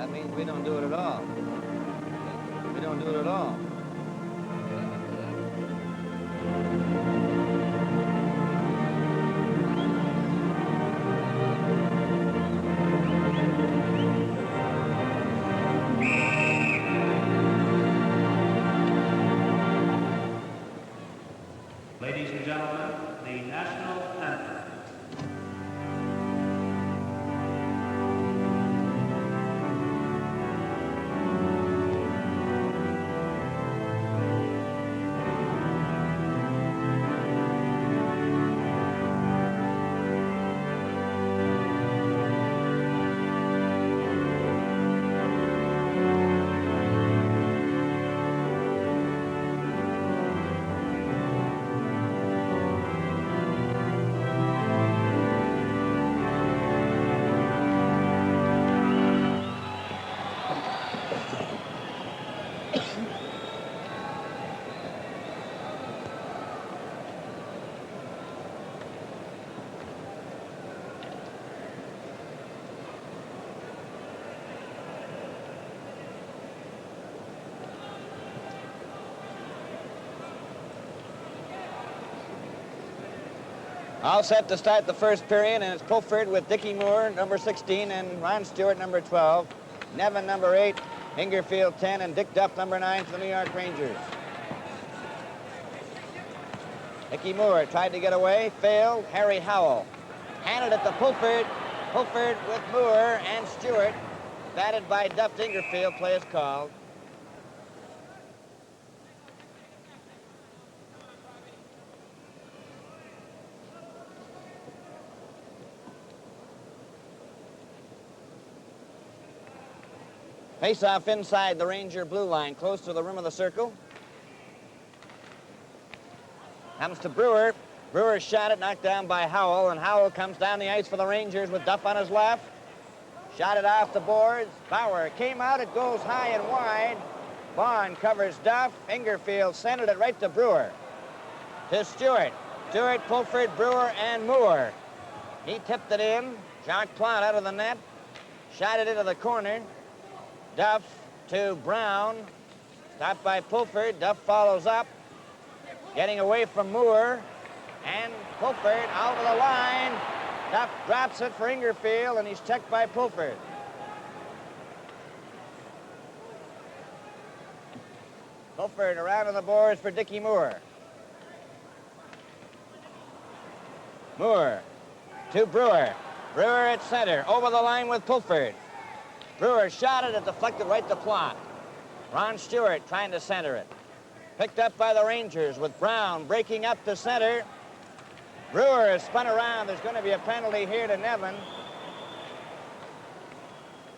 That means we don't do it at all. We don't do it at all. Ladies and gentlemen, the national anthem. All set to start the first period, and it's Pulford with Dickie Moore, number 16, and Ron Stewart, number 12. Nevin, number 8, Ingerfield, 10, and Dick Duff, number 9, for the New York Rangers. Dickie Moore tried to get away, failed. Harry Howell handed it to Pulford. Pulford with Moore and Stewart. Batted by Duff to Ingerfield, play is called. Face-off inside the Ranger blue line, close to the rim of the circle. Comes to Brewer. Brewer shot it, knocked down by Howell, and Howell comes down the ice for the Rangers with Duff on his left. Shot it off the boards. Bauer came out, it goes high and wide. Vaughn covers Duff. Ingerfield centered it right to Brewer. To Stewart. Stewart, Pulford, Brewer, and Moore. He tipped it in. Jacques Plante out of the net. Shot it into the corner. Duff to Brown. Stopped by Pulford. Duff follows up. Getting away from Moore. And Pulford over the line. Duff drops it for Ingerfield, and he's checked by Pulford. Pulford around on the boards for Dickie Moore. Moore to Brewer. Brewer at center. Over the line with Pulford. Brewer shot it, deflected right to Plante. Ron Stewart trying to center it. Picked up by the Rangers with Brown breaking up the center. Brewer is spun around. There's going to be a penalty here to Nevin.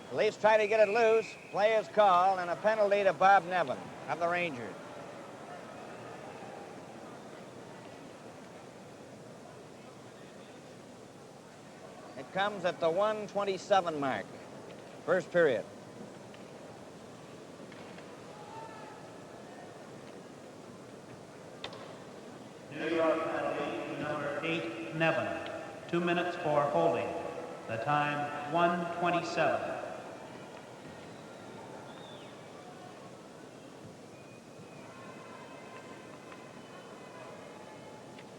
The Leafs try to get it loose. Play is called, and a penalty to Bob Nevin of the Rangers. It comes at the 1:27 mark. First period. New York penalty, number 8, Nevin. 2 minutes for holding. The time, 1:27.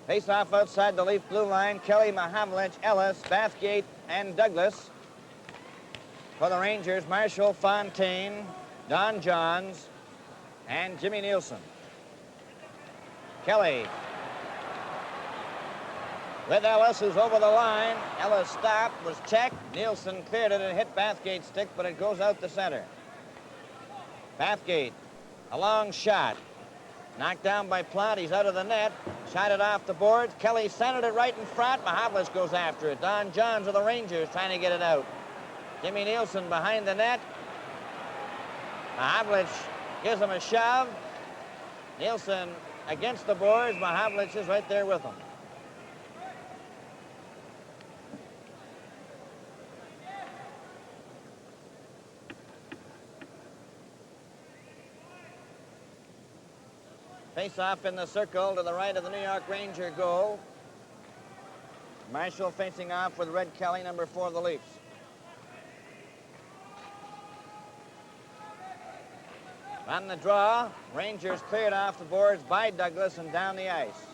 Face off outside the Leaf blue line. Kelly, Mahavlich, Ellis, Bathgate, and Douglas. For the Rangers, Marshall, Fontaine, Don Johns, and Jimmy Nielsen. Kelly with Ellis, who's over the line. Ellis stopped, was checked. Nielsen cleared it and hit Bathgate's stick, but it goes out the center. Bathgate, a long shot. Knocked down by Plante. He's out of the net. Shot it off the boards. Kelly centered it right in front. Mahavlich goes after it. Don Johns of the Rangers trying to get it out. Jimmy Nielsen behind the net. Mahavlich gives him a shove. Nielsen against the boards. Mahavlich is right there with him. Face off in the circle to the right of the New York Ranger goal. Marshall facing off with Red Kelly, number 4 of the Leafs. On the draw, Rangers cleared off the boards by Douglas and down the ice.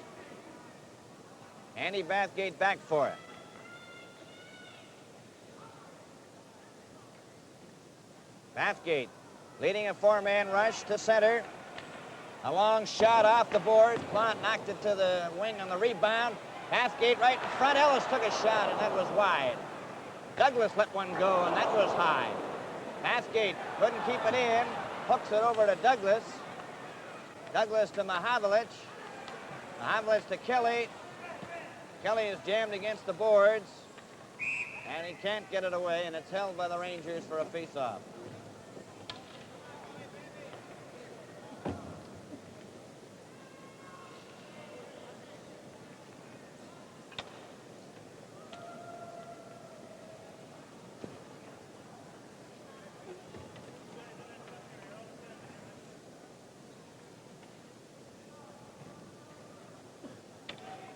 Andy Bathgate back for it. Bathgate leading a four-man rush to center. A long shot off the boards. Plante knocked it to the wing on the rebound. Bathgate right in front. Ellis took a shot, and that was wide. Douglas let one go, and that was high. Bathgate couldn't keep it in. Hooks it over to Douglas. Douglas to Mahavlich. Mahavlich to Kelly. Kelly is jammed against the boards, and he can't get it away, and it's held by the Rangers for a face-off.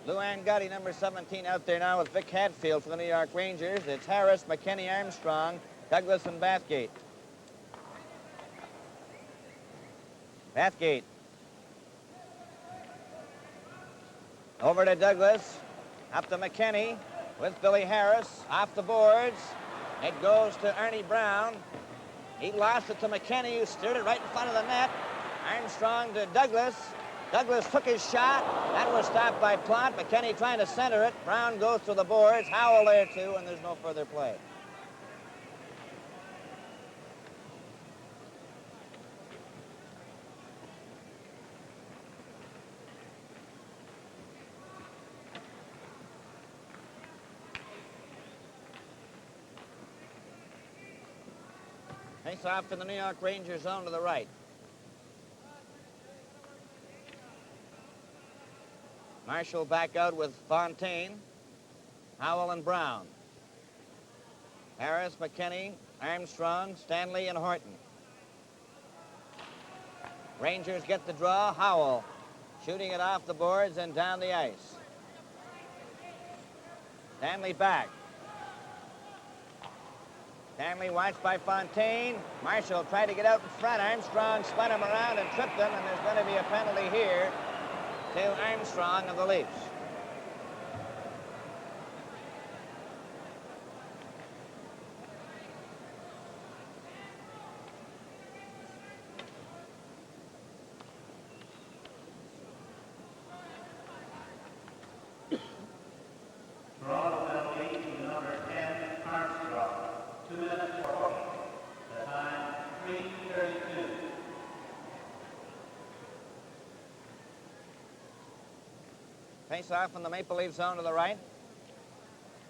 Lou Angotti, number 17, out there now with Vic Hatfield for the New York Rangers. It's Harris, McKinney, Armstrong, Douglas, and Bathgate. Bathgate. Over to Douglas. Up to McKinney with Billy Harris. Off the boards. It goes to Ernie Brown. He lost it to McKinney, who steered it right in front of the net. Armstrong to Douglas. Douglas took his shot. That was stopped by Plante. McKinney trying to center it. Brown goes to the boards. Howell there, too, and there's no further play. Face off in the New York Rangers zone to the right. Marshall back out with Fontaine, Howell, and Brown. Harris, McKinney, Armstrong, Stanley, and Horton. Rangers get the draw. Howell shooting it off the boards and down the ice. Stanley back. Stanley watched by Fontaine. Marshall tried to get out in front. Armstrong spun him around and tripped him, and there's going to be a penalty here to Armstrong of the Leafs. Draw the penalty to number 10, Armstrong. 2 minutes for holding. The time, 3:32. Face off in the Maple Leaf zone to the right.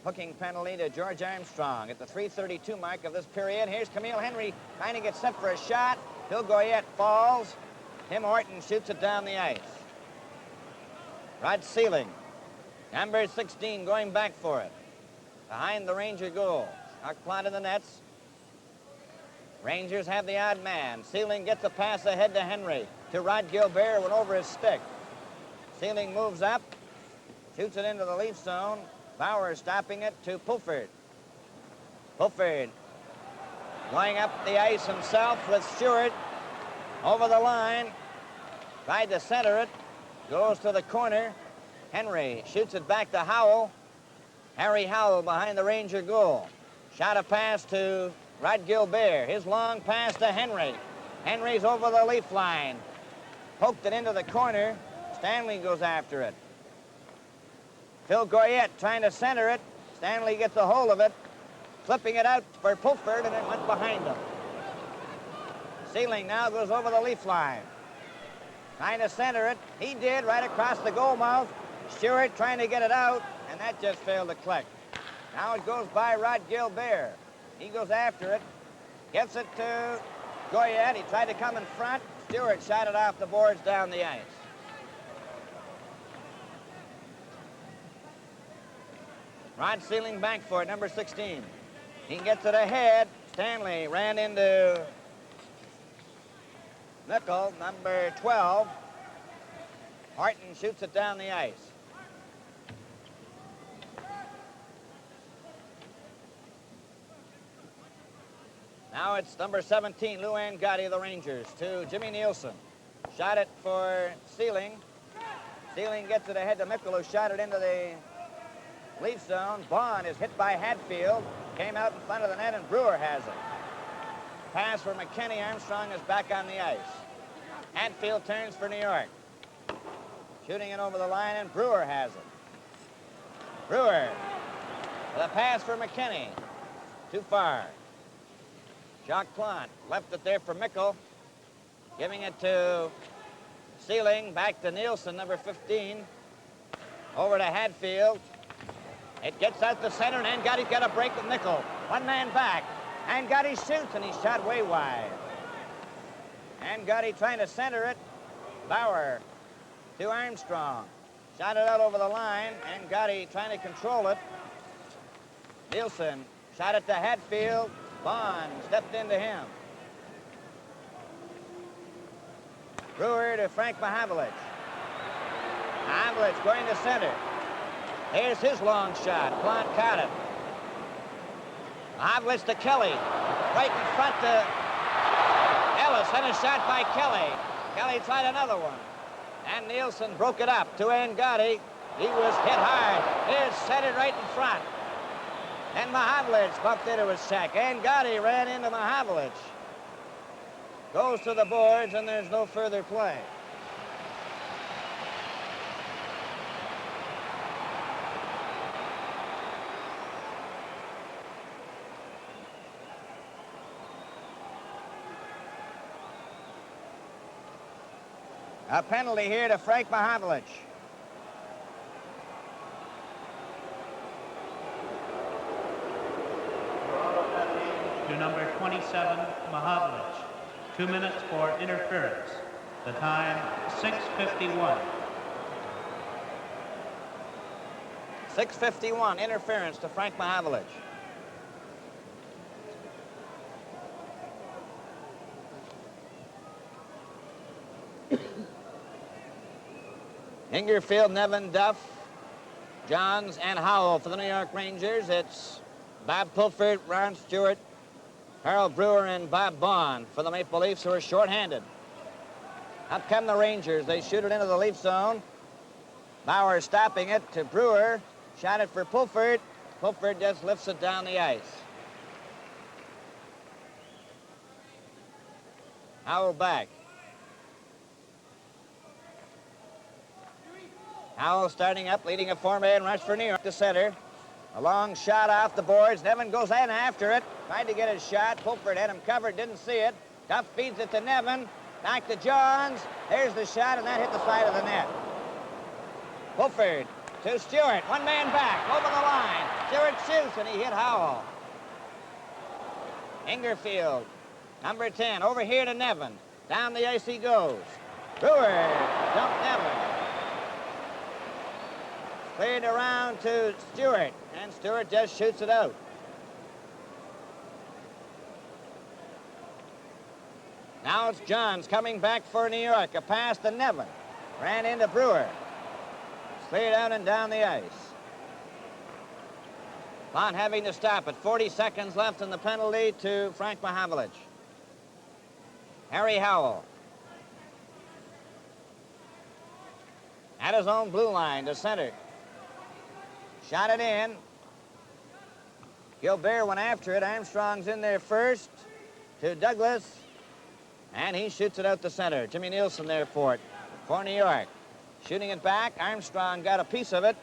Hooking penalty to George Armstrong at the 3:32 mark of this period. Here's Camille Henry trying to get set for a shot. Bill Goyette falls. Tim Horton shoots it down the ice. Rod Sealing, number 16, going back for it. Behind the Ranger goal. Chuck Plante in the nets. Rangers have the odd man. Sealing gets a pass ahead to Henry. To Rod Gilbert, went over his stick. Sealing moves up. Shoots it into the Leaf zone. Bauer stopping it to Pulford. Pulford going up the ice himself with Stewart. Over the line. Tried to center it. Goes to the corner. Henry shoots it back to Howell. Harry Howell behind the Ranger goal. Shot a pass to Rod Gilbert. His long pass to Henry. Henry's over the Leaf line. Poked it into the corner. Stanley goes after it. Phil Goyette trying to center it. Stanley gets a hold of it, flipping it out for Pulford, and it went behind him. Sealing now goes over the Leaf line. Trying to center it. He did, right across the goal mouth. Stewart trying to get it out, and that just failed to click. Now it goes by Rod Gilbert. He goes after it. Gets it to Goyette. He tried to come in front. Stewart shot it off the boards down the ice. Rod Sealing back for it, number 16. He gets it ahead. Stanley ran into Mickle, number 12. Horton shoots it down the ice. Now it's number 17, Lou Angotti of the Rangers, to Jimmy Nielsen. Shot it for Sealing. Sealing gets it ahead to Mickle, who shot it into the leaf zone. Bond is hit by Hatfield. Came out in front of the net, and Brewer has it. Pass for McKinney. Armstrong is back on the ice. Hatfield turns for New York. Shooting it over the line, and Brewer has it. Brewer, the pass for McKinney. Too far. Jacques Plante left it there for Mickle. Giving it to Sealing, back to Nielsen, number 15. Over to Hatfield. It gets out the center, and Angotti's got a break with Mickle. One man back. Angotti shoots, and he's shot way wide. Angotti trying to center it. Bauer to Armstrong. Shot it out over the line. Angotti trying to control it. Nielsen shot it to Hatfield. Bond stepped into him. Brewer to Frank Mahavlich. Mahavlich going to center. Here's his long shot. Plante caught it. Mahavlich to Kelly. Right in front to Ellis. And a shot by Kelly. Kelly tried another one. And Nielsen broke it up to Angotti. He was hit hard. Here's centered right in front. And Mahavlich bumped into his sack. Angotti ran into Mahavlich. Goes to the boards, and there's no further play. A penalty here to Frank Mahavlich. To number 27, Mahavlich. 2 minutes for interference. The time, 6:51. 6:51, interference to Frank Mahavlich. Ingerfield, Nevin, Duff, Johns, and Howell for the New York Rangers. It's Bob Pulford, Ron Stewart, Harold Brewer, and Bob Bond for the Maple Leafs, who are shorthanded. Up come the Rangers. They shoot it into the Leaf zone. Bauer stopping it to Brewer. Shot it for Pulford. Pulford just lifts it down the ice. Howell back. Howell starting up, leading a four-man rush for New York to center. A long shot off the boards. Nevin goes in after it. Tried to get his shot. Pulford had him covered, didn't see it. Duff feeds it to Nevin. Back to Johns. There's the shot, and that hit the side of the net. Pulford to Stewart. One man back, over the line. Stewart shoots, and he hit Howell. Ingerfield, number 10, over here to Nevin. Down the ice he goes. Brewer dumped Nevin. Cleared around to Stewart, and Stewart just shoots it out. Now it's Johns coming back for New York. A pass to Nevin. Ran into Brewer. Cleared out and down the ice. Plante having to stop it. 40 seconds left in the penalty to Frank Mahavlich. Harry Howell. At his own blue line to center. Shot it in. Gilbert went after it. Armstrong's in there first to Douglas. And he shoots it out the center. Jimmy Nielsen there for it, for New York. Shooting it back. Armstrong got a piece of it.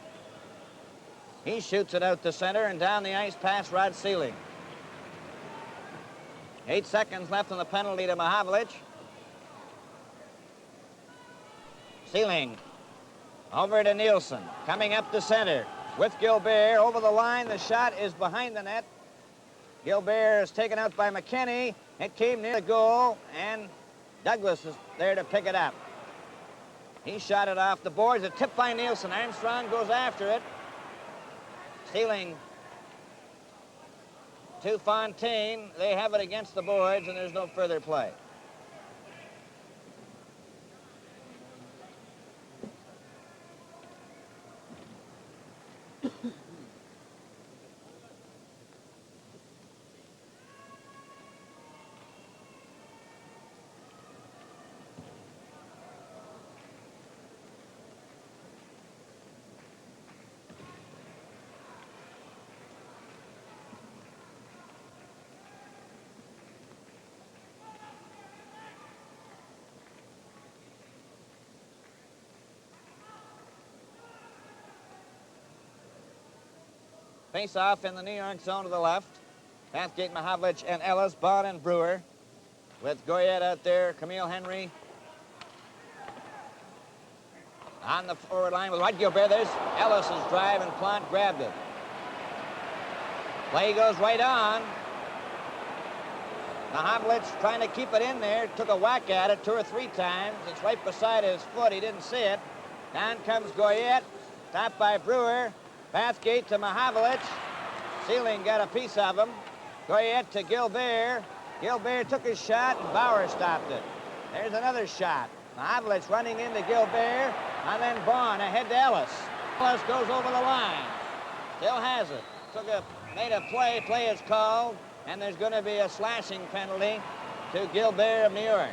He shoots it out the center and down the ice past Rod Sealing. 8 seconds left on the penalty to Mahavlich. Sealing over to Nielsen. Coming up the center with Gilbert. Over the line, the shot is behind the net. Gilbert is taken out by McKinney. It came near the goal, and Douglas is there to pick it up. He shot it off the boards. A tip by Nielsen. Armstrong goes after it. Sealing to Fontaine. They have it against the boards, and there's no further play. Face off in the New York zone to the left. Bathgate, Mahavlich, and Ellis, Bond, and Brewer. With Goyette out there, Camille Henry. On the forward line with Rod Gilbert. There's Ellis's drive, and Plant grabbed it. Play goes right on. Mahavlich trying to keep it in there. Took a whack at it 2 or 3 times. It's right beside his foot. He didn't see it. Down comes Goyette. Stopped by Brewer. Bathgate to Mahavlich. Sealing got a piece of him. Goyette to Gilbert. Gilbert took his shot, and Bauer stopped it. There's another shot. Mahavlich running into Gilbert, and then Bond ahead to Ellis. Ellis goes over the line. Still has it. Made a play. Play is called, and there's going to be a slashing penalty to Gilbert of New York.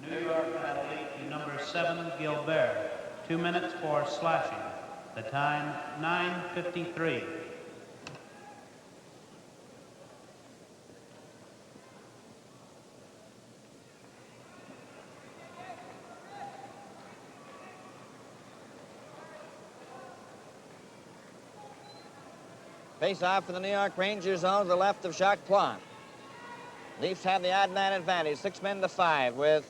New York penalty to number 7, Gilbert. 2 minutes for slashing. The time, 9:53. Face off for the New York Rangers zone to the left of Jacques Plante. Leafs have the odd man advantage, 6 men to 5, with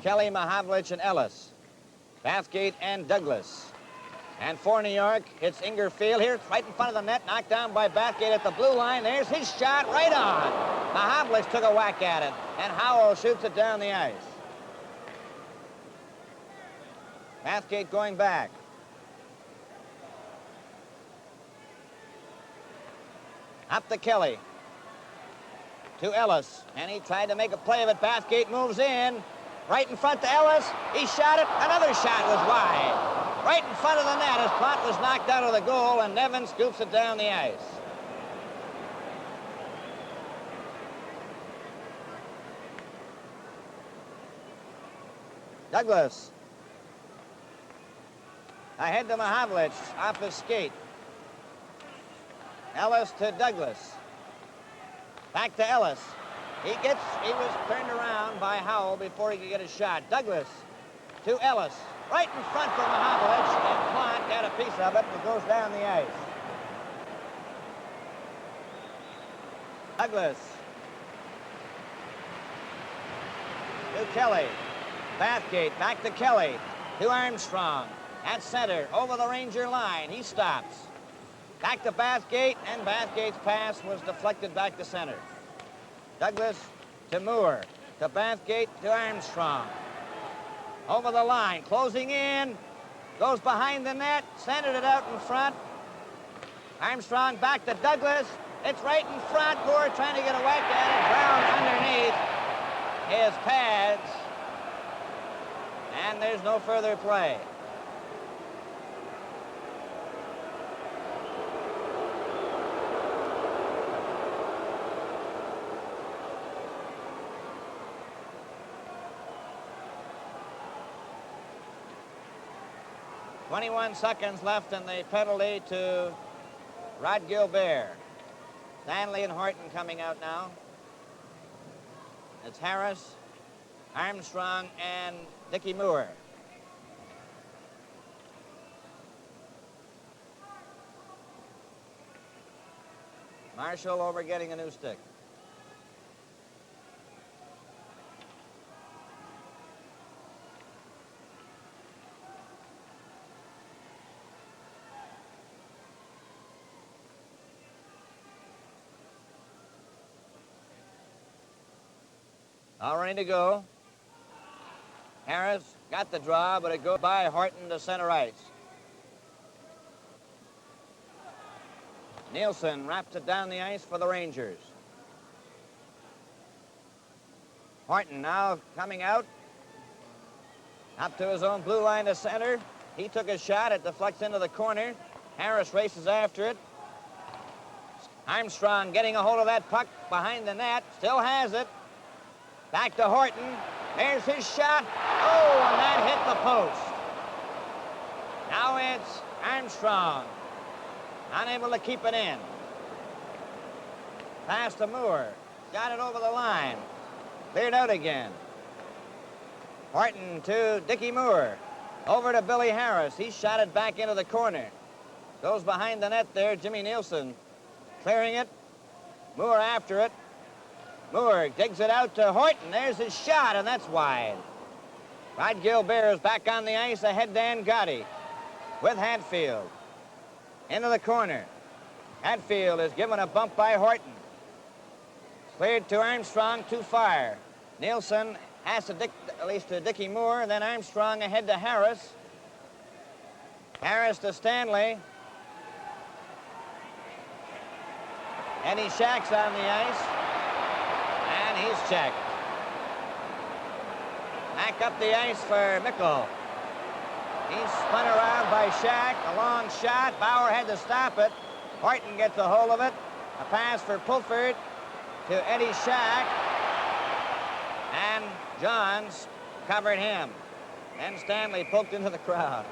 Kelly, Mahavlich, and Ellis. Bathgate and Douglas. And for New York, it's Ingerfield here, right in front of the net, knocked down by Bathgate at the blue line. There's his shot right on. Mahavlich took a whack at it, and Howell shoots it down the ice. Bathgate going back. Up to Kelly. To Ellis, and he tried to make a play of it. Bathgate moves in, right in front to Ellis. He shot it. Another shot was wide. Right in front of the net as Plante was knocked out of the goal, and Nevin scoops it down the ice. Douglas. Ahead to Mahavlich, off his skate. Ellis to Douglas. Back to Ellis. He was turned around by Howell before he could get a shot. Douglas to Ellis. Right in front for Mahavlich, and Plante got a piece of it, and it goes down the ice. Douglas. To Kelly. Bathgate, back to Kelly. To Armstrong. At center, over the Ranger line. He stops. Back to Bathgate, and Bathgate's pass was deflected back to center. Douglas to Moore, to Bathgate, to Armstrong. Over the line, closing in, goes behind the net, centered it out in front. Armstrong back to Douglas. It's right in front. Moore trying to get a whack at it. Brown underneath his pads. And there's no further play. .21 seconds left in the penalty to Rod Gilbert. Stanley and Horton coming out now. It's Harris, Armstrong, and Dickie Moore. Marshall over getting a new stick. All ready to go. Harris got the draw, but it goes by Horton to center ice. Nielsen wraps it down the ice for the Rangers. Horton now coming out. Up to his own blue line to center. He took a shot. It deflects into the corner. Harris races after it. Armstrong getting a hold of that puck behind the net. Still has it. Back to Horton. There's his shot. Oh, and that hit the post. Now it's Armstrong, unable to keep it in. Pass to Moore, got it over the line. Cleared out again. Horton to Dickie Moore. Over to Billy Harris. He shot it back into the corner. Goes behind the net there, Jimmy Nielsen. Clearing it. Moore after it. Moore digs it out to Horton. There's his shot, and that's wide. Rod Gilbert is back on the ice ahead to Gotti with Hatfield. Into the corner. Hatfield is given a bump by Horton. Cleared to Armstrong, too far. Nielsen has to at least to Dickie Moore, then Armstrong ahead to Harris. Harris to Stanley. Eddie Shack's on the ice. And he's checked. Back up the ice for Mickle. He's spun around by Shack. A long shot. Bauer had to stop it. Horton gets a hold of it. A pass for Pulford to Eddie Shack. And Johns covered him. Then Stanley poked into the crowd.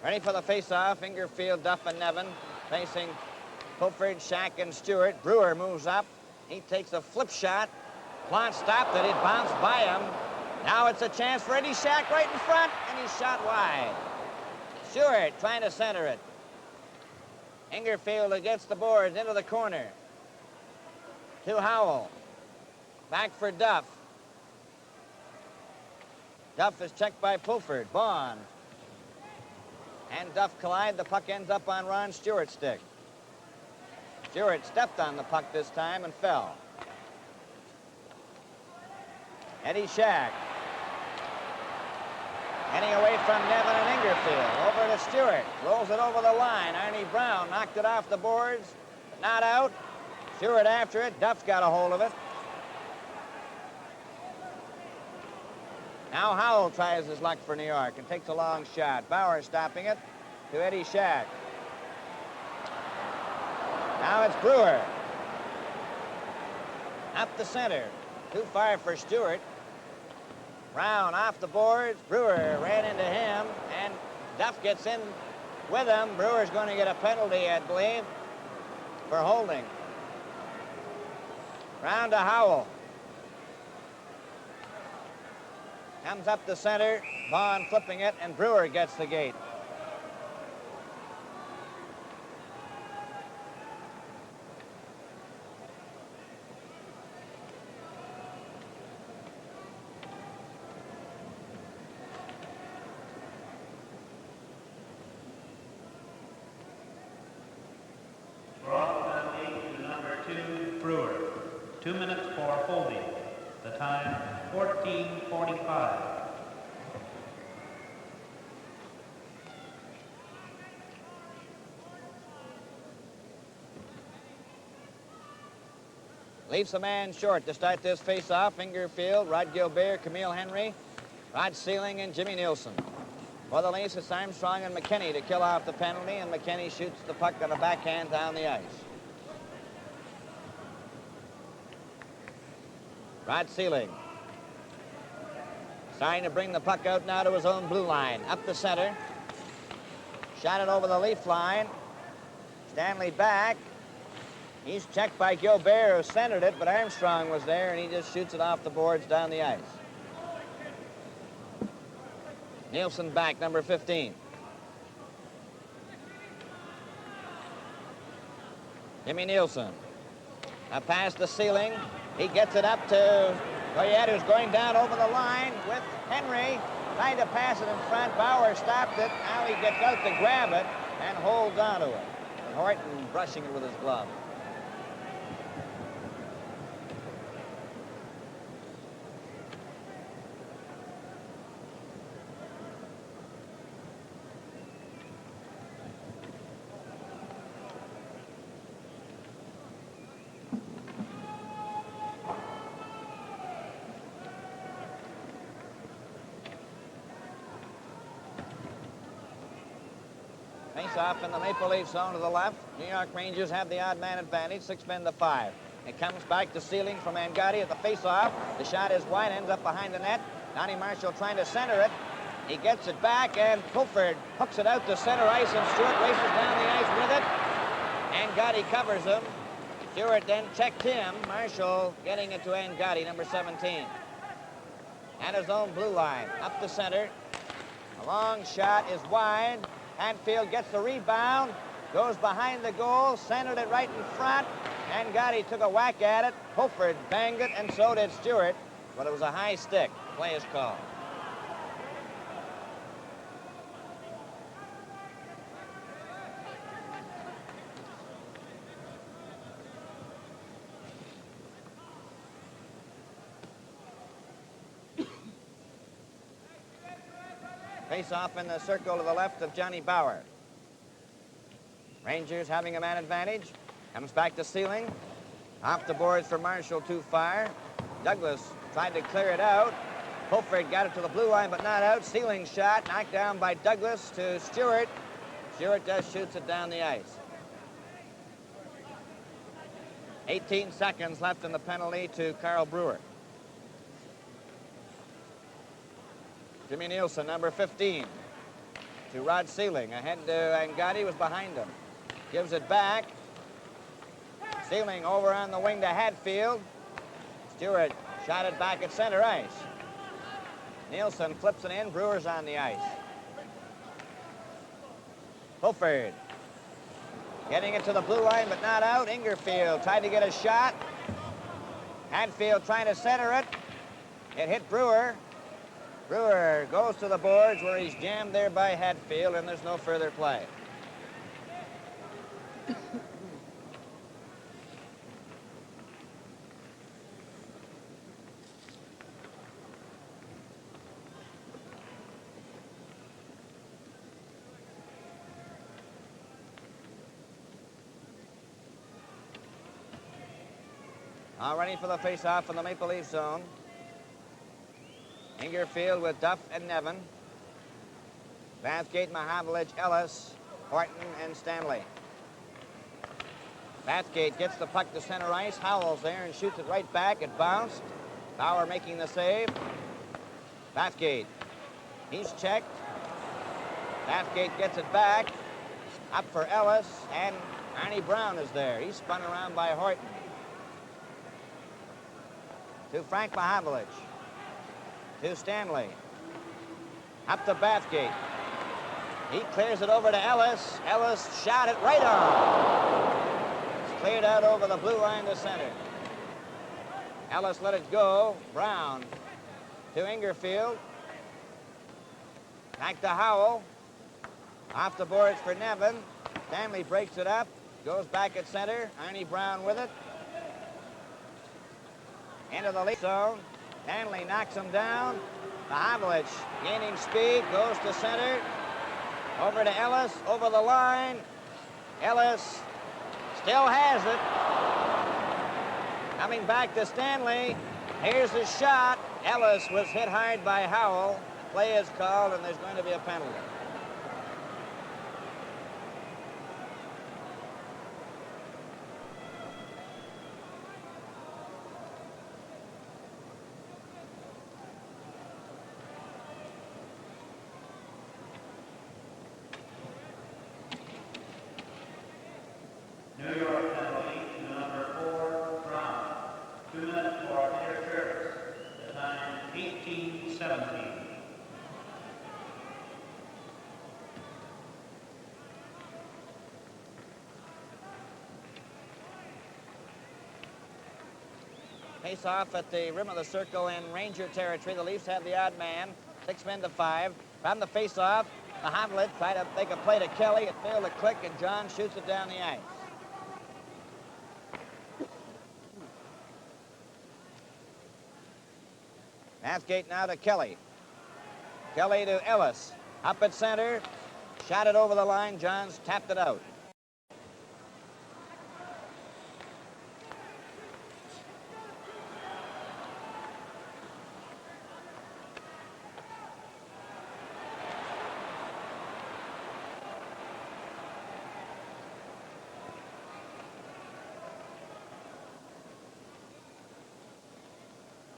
Ready for the face-off. Ingerfield, Duff, and Nevin facing Pulford, Shack, and Stewart. Brewer moves up. He takes a flip shot. Plant stopped it. It bounced by him. Now it's a chance for Eddie Shack right in front, and he's shot wide. Stewart trying to center it. Ingerfield against the boards, into the corner. To Howell. Back for Duff. Duff is checked by Pulford. Bond. And Duff collide. The puck ends up on Ron Stewart's stick. Stewart stepped on the puck this time and fell. Eddie Shack. Heading away from Nevin and Ingerfield. Over to Stewart. Rolls it over the line. Arnie Brown knocked it off the boards, but not out. Stewart after it. Duff got a hold of it. Now Howell tries his luck for New York and takes a long shot. Bauer stopping it to Eddie Shack. Now it's Brewer. Up the center. Too far for Stewart. Brown off the boards. Brewer ran into him, and Duff gets in with him. Brewer's going to get a penalty, I believe, for holding. Round to Howell. Comes up the center, Vaughn flipping it, and Brewer gets the gate. Brought to number 2, Brewer. 2 minutes for holding. The time, 14:45. Leafs a man short to start this face-off. Ingerfield, Rod Gilbert, Camille Henry, Rod Sealing, and Jimmy Nielsen. For the Leafs, it's Armstrong and McKinney to kill off the penalty, and McKinney shoots the puck on a backhand down the ice. Rod Sealing. Starting to bring the puck out now to his own blue line. Up the center. Shot it over the Leaf line. Stanley back. He's checked by Gilbert, who centered it, but Armstrong was there, and he just shoots it off the boards down the ice. Nielsen back, number 15. Jimmy Nielsen. A pass to Sealing. He gets it up to Goyette, who's going down over the line with Henry. Trying to pass it in front. Bauer stopped it. Now he gets out to grab it and holds onto it. And Horton brushing it with his glove. Face off in the Maple Leaf zone to the left. New York Rangers have the odd man advantage, 6 men to 5. It comes back to Sealing from Angotti at the face-off. The shot is wide, ends up behind the net. Donnie Marshall trying to center it. He gets it back, and Fulford hooks it out to center ice, and Stewart races down the ice with it. Angotti covers him. Stewart then checked him. Marshall getting it to Angotti, number 17. At his own blue line, up the center. A long shot is wide. Hatfield gets the rebound, goes behind the goal, centered it right in front. Angotti took a whack at it. Fulford banged it, and so did Stewart, but it was a high stick. Play is called. Face off in the circle to the left of Johnny Bauer. Rangers having a man advantage. Comes back to Sealing. Off the boards for Marshall, too far. Douglas tried to clear it out. Fulford got it to the blue line, but not out. Sealing shot, knocked down by Douglas to Stewart. Stewart just shoots it down the ice. 18 seconds left in the penalty to Carl Brewer. Jimmy Nielsen, number 15, to Rod Sealing. Ahead to Angotti, was behind him. Gives it back. Sealing over on the wing to Hatfield. Stewart shot it back at center ice. Nielsen flips it in. Brewer's on the ice. Fulford getting it to the blue line, but not out. Ingerfield tried to get a shot. Hatfield trying to center it. It hit Brewer. Brewer goes to the boards where he's jammed there by Hatfield, and there's no further play. All ready for the face-off in the Maple Leaf zone. Ingerfield with Duff and Nevin. Bathgate, Mahavlich, Ellis, Horton, and Stanley. Bathgate gets the puck to center ice. Howell's there and shoots it right back. It bounced. Bauer making the save. Bathgate. He's checked. Bathgate gets it back. Up for Ellis, and Arnie Brown is there. He's spun around by Horton. To Frank Mahavlich. To Stanley. Up to Bathgate. He clears it over to Ellis. Ellis shot it right on. It's cleared out over the blue line to center. Ellis let it go. Brown to Ingerfield. Back to Howell. Off the boards for Nevin. Stanley breaks it up. Goes back at center. Arnie Brown with it. Into the lead zone. Stanley knocks him down. Mahavlich gaining speed, goes to center. Over to Ellis, over the line. Ellis still has it. Coming back to Stanley. Here's his shot. Ellis was hit hard by Howell. Play is called, and there's going to be a penalty. New York penalty to number 4, Brown. 2 minutes for interference. The time 18:17. Face off at the rim of the circle in Ranger territory. The Leafs have the odd man, 6 men to 5. From the face-off, Mahavlich tried to make a play to Kelly. It failed to click, and John shoots it down the ice. Bathgate now to Kelly. Kelly to Ellis. Up at center. Shot it over the line. Johns tapped it out.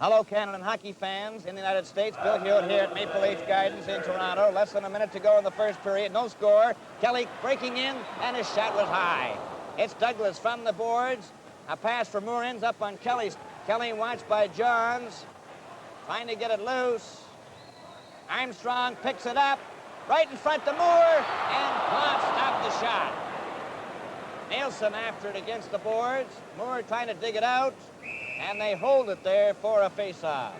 Hello, Canada hockey fans in the United States. Bill Hewitt here at Maple Leaf Gardens in Toronto. Less than a minute to go in the first period. No score. Kelly breaking in, and his shot was high. It's Douglas from the boards. A pass for Moore ends up on Kelly's. Kelly watched by Johns. Trying to get it loose. Armstrong picks it up. Right in front to Moore. And Plante stopped the shot. Nielsen after it against the boards. Moore trying to dig it out. And they hold it there for a face-off.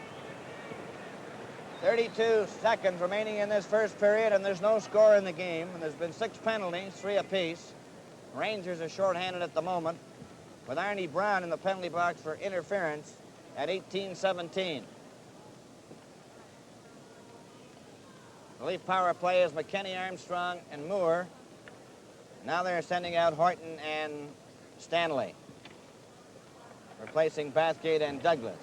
32 seconds remaining in this first period, and there's no score in the game. And there's been 6 penalties, 3 apiece. Rangers are shorthanded at the moment, with Arnie Brown in the penalty box for interference at 18-17. The Leaf power play is McKenny, Armstrong, and Moore. Now they're sending out Horton and Stanley, replacing Bathgate and Douglas.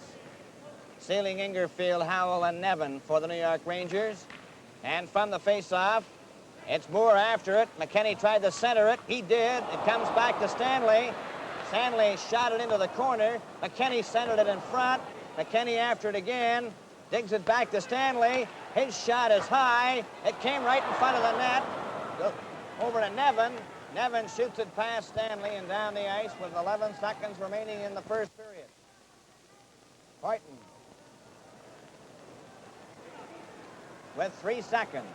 Sealing, Ingerfield, Howell, and Nevin for the New York Rangers. And from the face-off, it's Moore after it. McKenny tried to center it. He did. It comes back to Stanley. Stanley shot it into the corner. McKenny centered it in front. McKenny after it again. Digs it back to Stanley. His shot is high. It came right in front of the net. Over to Nevin. Nevin shoots it past Stanley and down the ice with 11 seconds remaining in the first period. Horton with 3 seconds.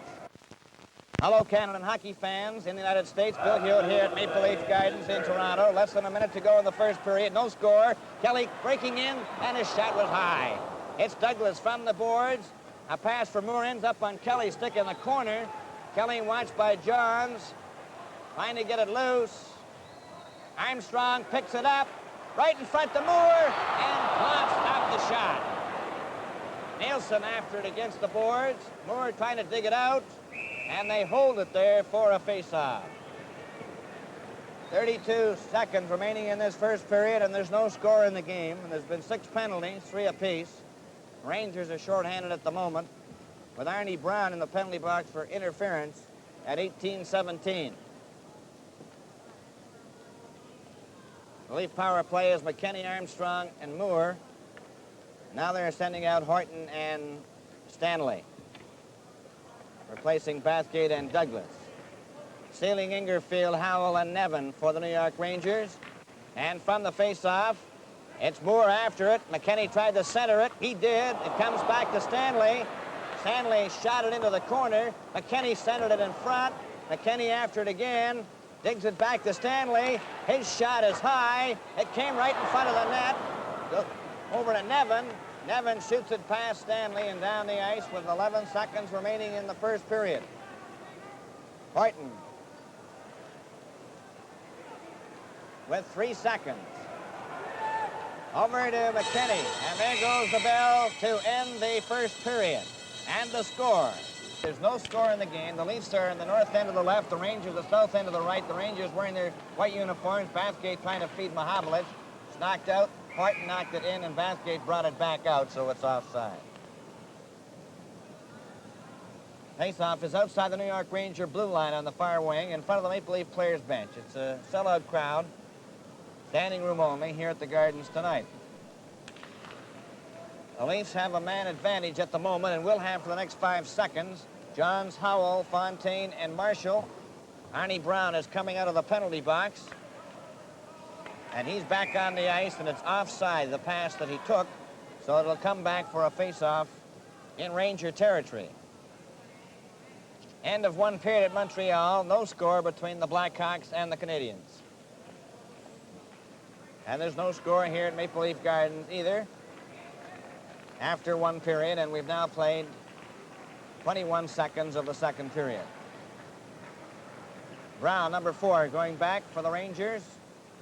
Hello, Canada hockey fans in the United States. Bill Hewitt here at Maple Leaf Gardens in Toronto. Less than a minute to go in the first period. No score. Kelly breaking in, and his shot was high. It's Douglas from the boards. A pass for Moore ends up on Kelly's stick in the corner. Kelly watched by Johns. Trying to get it loose. Armstrong picks it up. Right in front to Moore. And Plante stopped the shot. Nielsen after it against the boards. Moore trying to dig it out. And they hold it there for a face-off. 32 seconds remaining in this first period, and there's no score in the game. And there's been 6 penalties, 3 apiece. Rangers are shorthanded at the moment, with Arnie Brown in the penalty box for interference at 18-17. The Leaf power play is McKenny, Armstrong, and Moore. Now they're sending out Horton and Stanley, replacing Bathgate and Douglas. Sealing, Ingerfield, Howell, and Nevin for the New York Rangers. And from the face-off, it's Moore after it. McKenny tried to center it. He did. It comes back to Stanley. Stanley shot it into the corner. McKenny centered it in front. McKenny after it again. Digs it back to Stanley. His shot is high. It came right in front of the net. Over to Nevin. Nevin shoots it past Stanley and down the ice with 11 seconds remaining in the first period. Horton with 3 seconds. Over to McKenny, and there goes the bell to end the first period. And the score. There's no score in the game. The Leafs are in the north end of the left, the Rangers the south end of the right. The Rangers wearing their white uniforms. Bathgate trying to feed Mahavlich. It's knocked out. Horton knocked it in, and Bathgate brought it back out, so it's offside. Faceoff is outside the New York Ranger blue line on the far wing in front of the Maple Leaf players' bench. It's a sellout crowd, standing room only here at the Gardens tonight. The Leafs have a man advantage at the moment and will have for the next 5 seconds. Johns, Howell, Fontaine, and Marshall. Arnie Brown is coming out of the penalty box. And he's back on the ice, and it's offside, the pass that he took. So it'll come back for a face-off in Ranger territory. End of 1 period at Montreal. No score between the Blackhawks and the Canadiens. And there's no score here at Maple Leaf Gardens either. After 1 period, and we've now played 21 seconds of the second period. Brown, number 4, going back for the Rangers.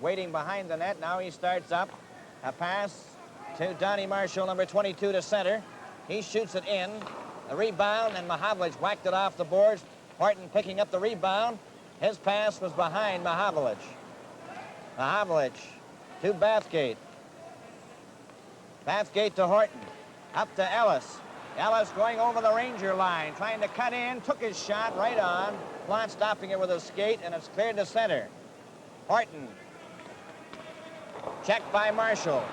Waiting behind the net. Now he starts up. A pass to Donnie Marshall, number 22, to center. He shoots it in. The rebound, and Mahavlich whacked it off the boards. Horton picking up the rebound. His pass was behind Mahavlich. Mahavlich to Bathgate. Bathgate to Horton. Up to Ellis. Ellis going over the Ranger line, trying to cut in. Took his shot right on. Plante stopping it with a skate, and it's cleared to center. Horton. Checked by Marshall.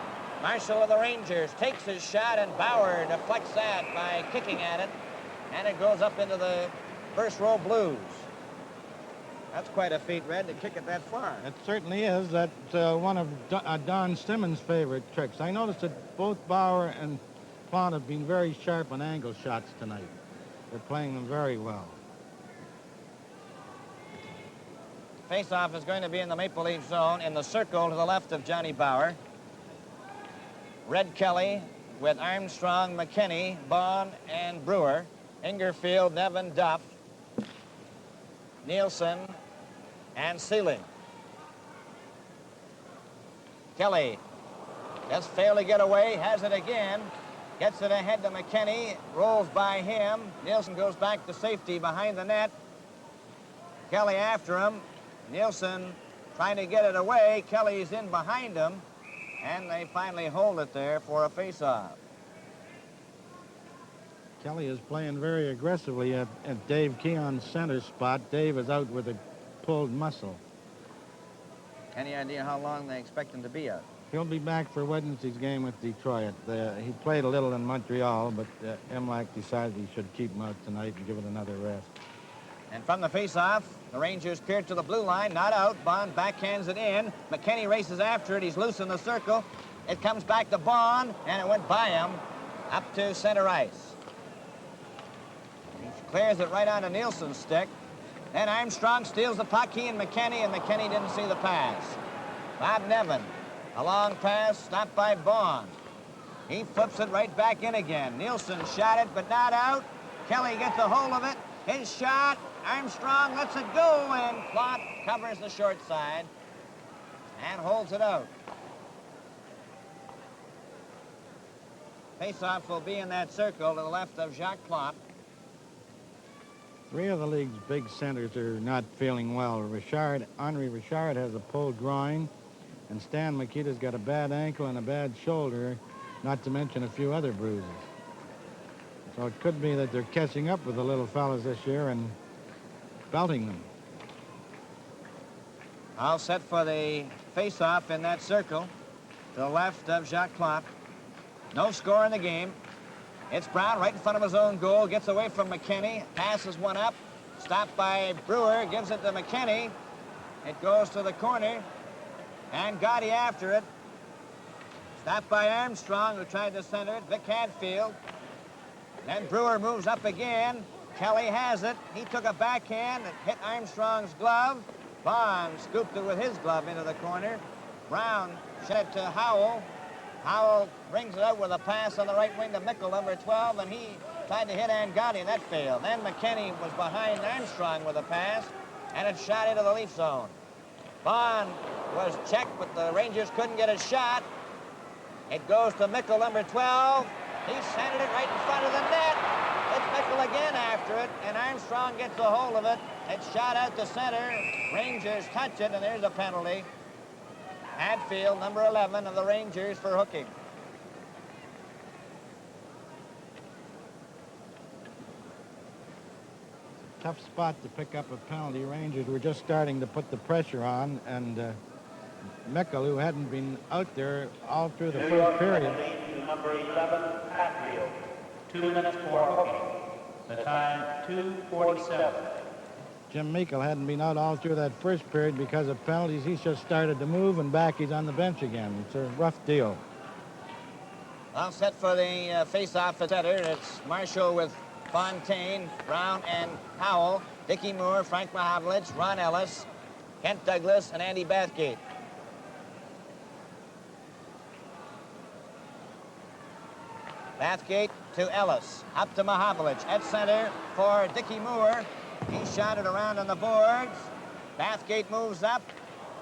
Marshall of the Rangers takes his shot, and Bauer deflects that by kicking at it, and it goes up into the first row Blues. That's quite a feat, Red, to kick it that far. It certainly is. That's one of Don Simmons' favorite tricks. I noticed that both Bauer and Pond have been very sharp on angle shots tonight. They're playing them very well. Face-off is going to be in the Maple Leaf zone in the circle to the left of Johnny Bauer. Red Kelly with Armstrong, McKinney, Bond, and Brewer. Ingerfield, Nevin, Duff, Nielsen, and Sealing. Kelly just failed to get away, has it again, gets it ahead to McKinney, rolls by him. Nielsen goes back to safety behind the net. Kelly after him. Nielsen trying to get it away. Kelly's in behind him, and they finally hold it there for a face-off. Kelly is playing very aggressively at Dave Keon's center spot. Dave is out with a pulled muscle. Any idea how long they expect him to be out? He'll be back for Wednesday's game with Detroit. He played a little in Montreal, but Emlak decided he should keep him out tonight and give it another rest. And from the face-off, the Rangers peer to the blue line, not out. Bond backhands it in. McKinney races after it. He's loose in the circle. It comes back to Bond, and it went by him up to center ice. He clears it right onto Nielsen's stick. Then Armstrong steals the puck, he and McKinney didn't see the pass. Bob Nevin, a long pass, stopped by Bond. He flips it right back in again. Nielsen shot it, but not out. Kelly gets a hold of it. His shot, Armstrong lets it go, and Plot covers the short side and holds it out. Faceoff will be in that circle to the left of Jacques Plot. Three of the league's big centers are not feeling well. Henri Richard has a pulled groin, and Stan Mikita's got a bad ankle and a bad shoulder, not to mention a few other bruises. So it could be that they're catching up with the little fellas this year and belting them. All set for the face-off in that circle to the left of Jacques Plot. No score in the game. It's Brown right in front of his own goal, gets away from McKinney, passes one up, stopped by Brewer, gives it to McKinney. It goes to the corner, and Gotti after it. Stopped by Armstrong, who tried to center it. Vic Hadfield. Then Brewer moves up again. Kelly has it. He took a backhand. It hit Armstrong's glove. Bond scooped it with his glove into the corner. Brown shed it to Howell. Howell brings it out with a pass on the right wing to Mickle, number 12, and he tried to hit Angotti, and that failed. Then McKinney was behind Armstrong with a pass, and it shot into the Leaf zone. Bond was checked, but the Rangers couldn't get a shot. It goes to Mickle, number 12. He centered it right in front of the net. It's Mickle again after it, and Armstrong gets a hold of it. It's shot out to center. Rangers touch it, and there's a penalty. Hadfield, number 11 of the Rangers, for hooking. Tough spot to pick up a penalty. Rangers were just starting to put the pressure on, and Mickle, who hadn't been out there all through the first period. Number 11, Hatfield. 2 minutes for hooking. The time, 2:47. Jim Meikle hadn't been out all through that first period because of penalties. He's just started to move, and back he's on the bench again. It's a rough deal. All set for the face-off at center. It's Marshall with Fontaine, Brown, and Howell. Dickie Moore, Frank Mahavlich, Ron Ellis, Kent Douglas, and Andy Bathgate. Bathgate to Ellis, up to Mahavlich at center for Dickie Moore. He shot it around on the boards. Bathgate moves up,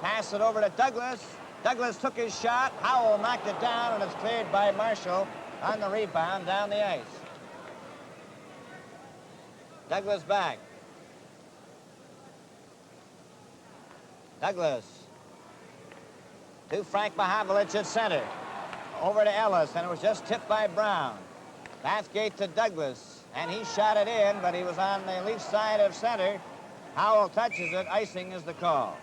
pass it over to Douglas. Douglas took his shot. Howell knocked it down, and it's cleared by Marshall on the rebound down the ice. Douglas back. Douglas to Frank Mahavlich at center. Over to Ellis, and it was just tipped by Brown. Bathgate to Douglas, and he shot it in, but he was on the Leaf side of center. Howell touches it. Icing is the call.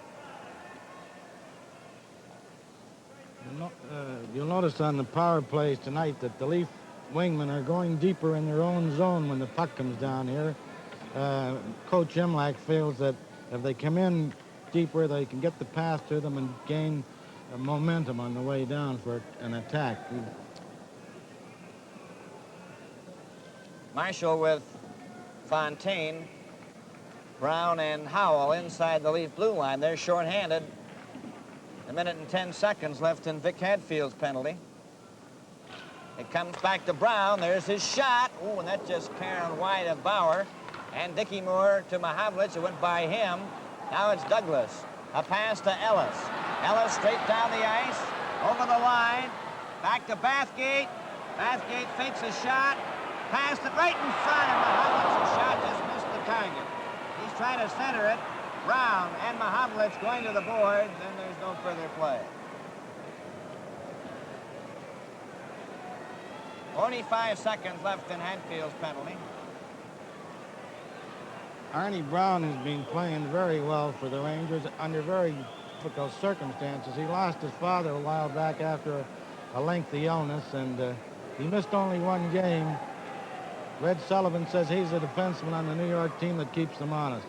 You'll notice on the power plays tonight that the Leaf wingmen are going deeper in their own zone when the puck comes down here. Coach Imlach feels that if they come in deeper, they can get the pass to them and gain momentum on the way down for an attack. Marshall with Fontaine, Brown, and Howell inside the Leaf blue line. They're shorthanded. A minute and 10 seconds left in Vic Hadfield's penalty. It comes back to Brown. There's his shot. Oh, and that just carried wide of Bauer. And Dickie Moore to Mahavlich. It went by him. Now it's Douglas. A pass to Ellis. Ellis straight down the ice. Over the line. Back to Bathgate. Bathgate fakes a shot. Passed it right in front of Mahavlich's shot. Just missed the target. He's trying to center it. Brown and Mahavlich going to the boards, and there's no further play. Only 5 seconds left in Hadfield's penalty. Arnie Brown has been playing very well for the Rangers under very difficult circumstances. He lost his father a while back after a lengthy illness, and he missed only one game. Red Sullivan says he's a defenseman on the New York team that keeps them honest.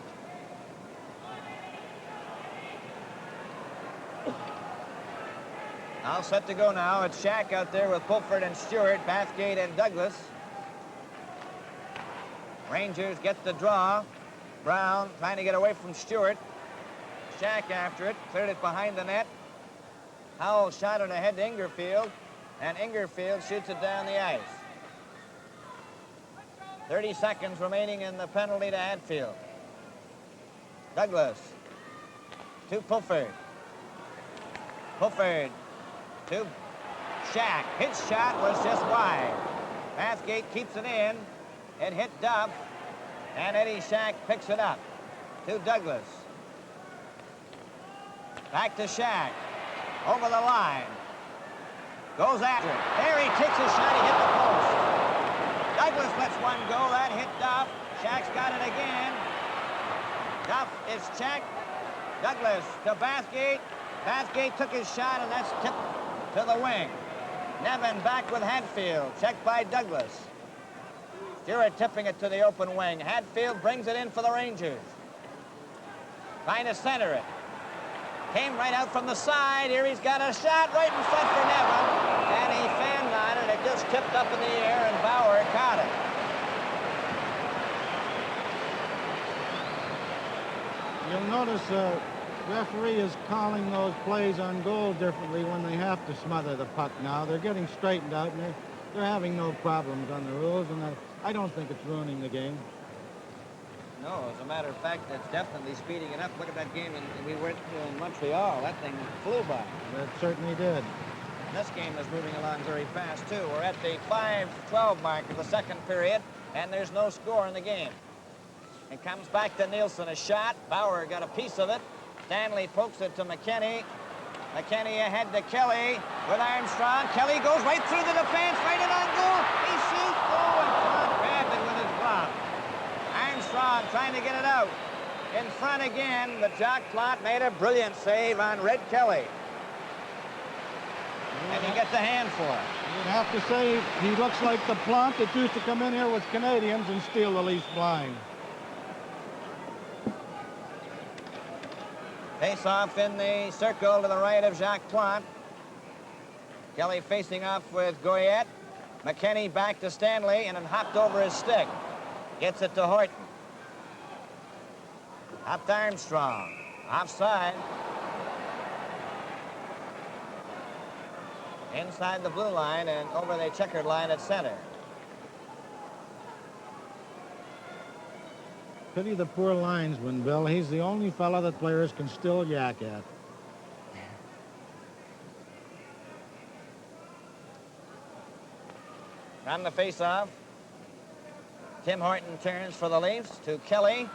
All set to go now. It's Shack out there with Pulford and Stewart, Bathgate and Douglas. Rangers get the draw. Brown trying to get away from Stewart. Shack after it, cleared it behind the net. Howell shot it ahead to Ingerfield, and Ingerfield shoots it down the ice. 30 seconds remaining in the penalty to Hadfield. Douglas to Pulford. Pulford to Shack. His shot was just wide. Bathgate keeps it in. It hit Duff, and Eddie Shack picks it up to Douglas. Back to Shack. Over the line. Goes after it. There he takes a shot. He hit the post. Douglas lets one go. That hit Duff. Shack's got it again. Duff is checked. Douglas to Bathgate. Bathgate took his shot, and that's tipped to the wing. Nevin back with Hadfield. Checked by Douglas. Stewart tipping it to the open wing. Hadfield brings it in for the Rangers. Trying to center it. Came right out from the side. Here he's got a shot right in front for Nevin. And he fanned on it. It just tipped up in the air, and Bauer caught it. You'll notice the referee is calling those plays on goal differently when they have to smother the puck now. They're getting straightened out, and they're having no problems on the rules, and I don't think it's ruining the game. No, as a matter of fact, it's definitely speeding it up. Look at that game, and we went in Montreal. That thing flew by. It certainly did. This game is moving along very fast, too. We're at the 5:12 mark of the second period, and there's no score in the game. It comes back to Nielsen. A shot. Bauer got a piece of it. Stanley pokes it to McKinney. McKinney ahead to Kelly with Armstrong. Kelly goes right through the defense, right in on goal. He shoots. Oh, and Plot grabbed it with his glove. Armstrong trying to get it out. In front again, but Jock Plot made a brilliant save on Red Kelly. And he gets a hand for it. You'd have to say he looks like the Plot that used to come in here with Canadians and steal the Leafs blind. Face off in the circle to the right of Jacques Plante. Kelly facing off with Goyette. McKinney back to Stanley, and it hopped over his stick. Gets it to Horton. Up to Armstrong. Offside. Inside the blue line and over the checkered line at center. Pity the poor linesman, Bill. He's the only fella that players can still yak at. On the face-off, Tim Horton turns for the Leafs to Kelly,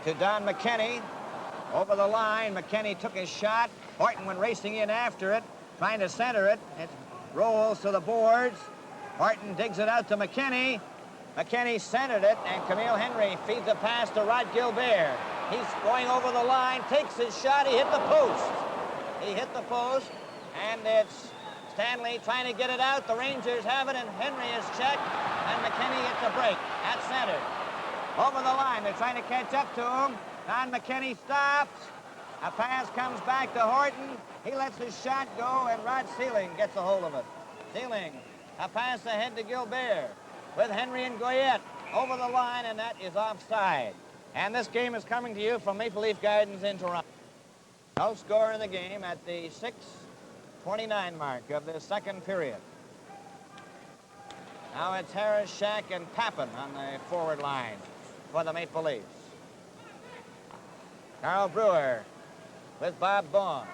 to Don McKinney. Over the line, McKinney took his shot. Horton went racing in after it, trying to center it. It rolls to the boards. Horton digs it out to McKinney. McKinney centered it, and Camille Henry feeds a pass to Rod Gilbert. He's going over the line, takes his shot. He hit the post. He hit the post, And it's Stanley trying to get it out. The Rangers have it, and Henry is checked, and McKinney gets a break at center. Over the line, they're trying to catch up to him. Don McKinney stops. A pass comes back to Horton. He lets his shot go, and Rod Sealing gets a hold of it. Sealing, a pass ahead to Gilbert with Henry and Goyette over the line, and that is offside. And this game is coming to you from Maple Leaf Gardens in Toronto. No score in the game at the 6:29 mark of the second period. Now it's Harris, Shack, and Pappen on the forward line for the Maple Leafs. Carl Brewer with Bob Baughan.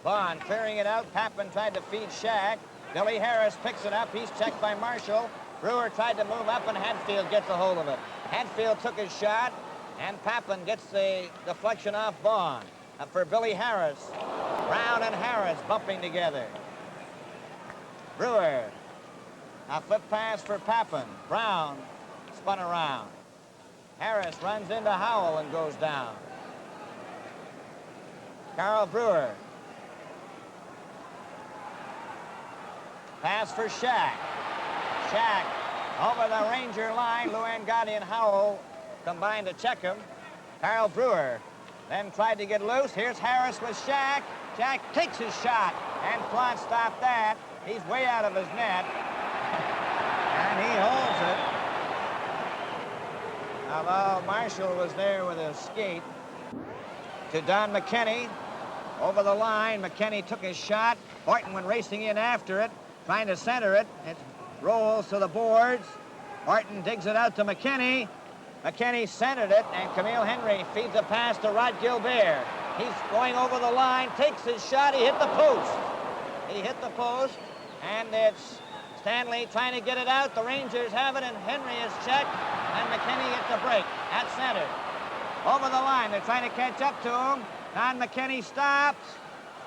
Baughan clearing it out. Pappen tried to feed Shack. Billy Harris picks it up. He's checked by Marshall. Brewer tried to move up, and Hatfield gets a hold of it. Hatfield took his shot, and Pappen gets the deflection off Baughan. For Billy Harris. Brown and Harris bumping together. Brewer. A flip pass for Pappen. Brown spun around. Harris runs into Howell and goes down. Carl Brewer. Pass for Shack. Shack over the Ranger line. Luann Gotti and Howell combined to check him. Carl Brewer then tried to get loose. Here's Harris with Shack. Shack takes his shot, and Plante stopped that. He's way out of his net, and he holds it. Although Marshall was there with his skate. To Don McKinney. Over the line, McKinney took his shot. Horton went racing in after it, trying to center it. It rolls to the boards. Horton digs it out to McKinney. McKinney centered it, and Camille Henry feeds a pass to Rod Gilbert. He's going over the line, takes his shot. He hit the post. He hit the post, and it's Stanley trying to get it out. The Rangers have it, and Henry is checked, and McKinney gets a break at center. Over the line, they're trying to catch up to him. Don McKinney stops.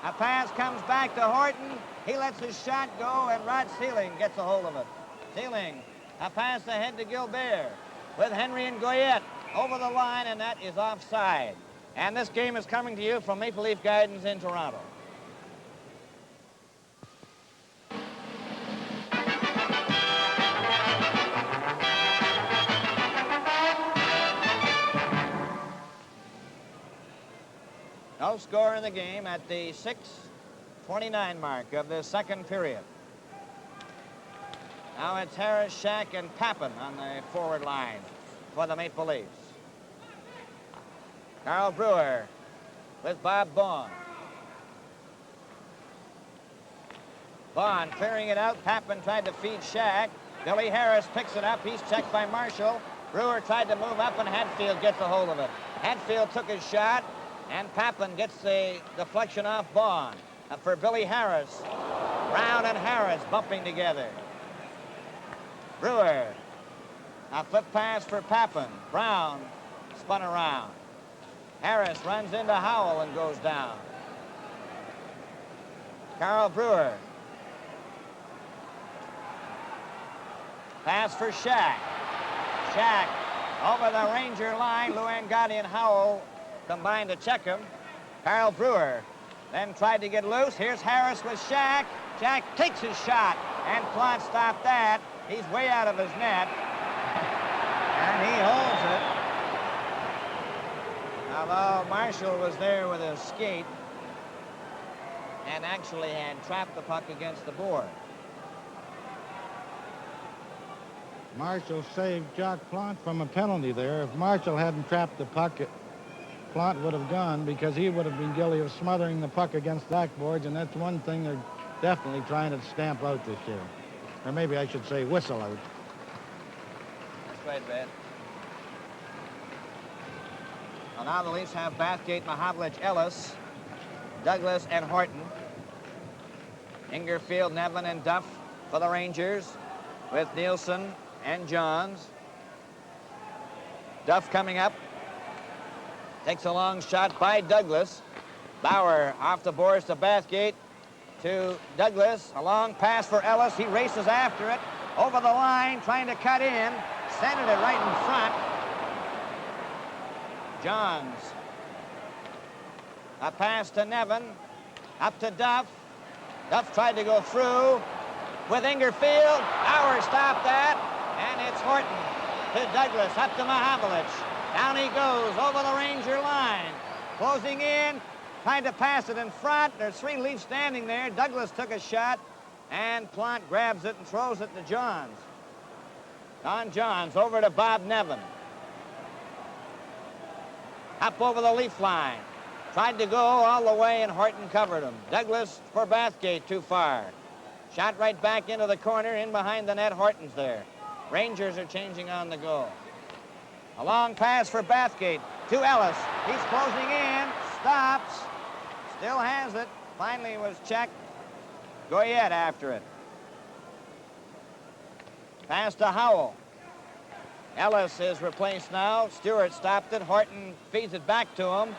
A pass comes back to Horton. He lets his shot go, and Rod Sealing gets a hold of it. Sealing, a pass ahead to Gilbert with Henry and Goyette over the line, and that is offside. And this game is coming to you from Maple Leaf Gardens in Toronto. No score in the game at the 6:29 mark of the second period. Now it's Harris, Shack, and Pappen on the forward line for the Maple Leafs. Carl Brewer with Bob Baughan. Baughan clearing it out. Pappen tried to feed Shack. Billy Harris picks it up. He's checked by Marshall. Brewer tried to move up, and Hatfield gets a hold of it. Hatfield took his shot, and Pappen gets the deflection off Baughan. For Billy Harris. Brown and Harris bumping together. Brewer. A flip pass for Pappen. Brown spun around. Harris runs into Howell and goes down. Carl Brewer. Pass for Shack. Shack over the Ranger line. Luann Gotti and Howell combined to check him. Carl Brewer then tried to get loose. Here's Harris with Shack. Shack takes his shot, and Plante stopped that. He's way out of his net, and he holds it. Although Marshall was there with his skate and actually had trapped the puck against the board. Marshall saved Jacques Plante from a penalty there. If Marshall hadn't trapped the puck, Plante would have gone, because he would have been guilty of smothering the puck against backboards, and that's one thing they're definitely trying to stamp out this year. Or maybe I should say whistle out. That's right, Ben. Well, now the Leafs have Bathgate, Mahavlich, Ellis, Douglas, and Horton. Ingerfield, Nevlin, and Duff for the Rangers, with Nielsen and Johns. Duff coming up. Takes a long shot by Douglas. Bauer off the boards to Bathgate to Douglas. A long pass for Ellis. He races after it. Over the line, trying to cut in. Centered it right in front. Johns. A pass to Nevin. Up to Duff. Duff tried to go through with Ingerfield. Bauer stopped that. And it's Horton to Douglas. Up to Mahavlich. Down he goes over the Ranger line. Closing in. Trying to pass it in front. There's 3 Leafs standing there. Douglas took a shot. And Plant grabs it and throws it to Johns. Don Johns over to Bob Nevin. Up over the Leaf line. Tried to go all the way, and Horton covered him. Douglas for Bathgate, too far. Shot right back into the corner, in behind the net. Horton's there. Rangers are changing on the goal. A long pass for Bathgate to Ellis. He's closing in. Stops. Still has it. Finally was checked. Goyette after it. Pass to Howell. Ellis is replaced now. Stewart stopped it. Horton feeds it back to him.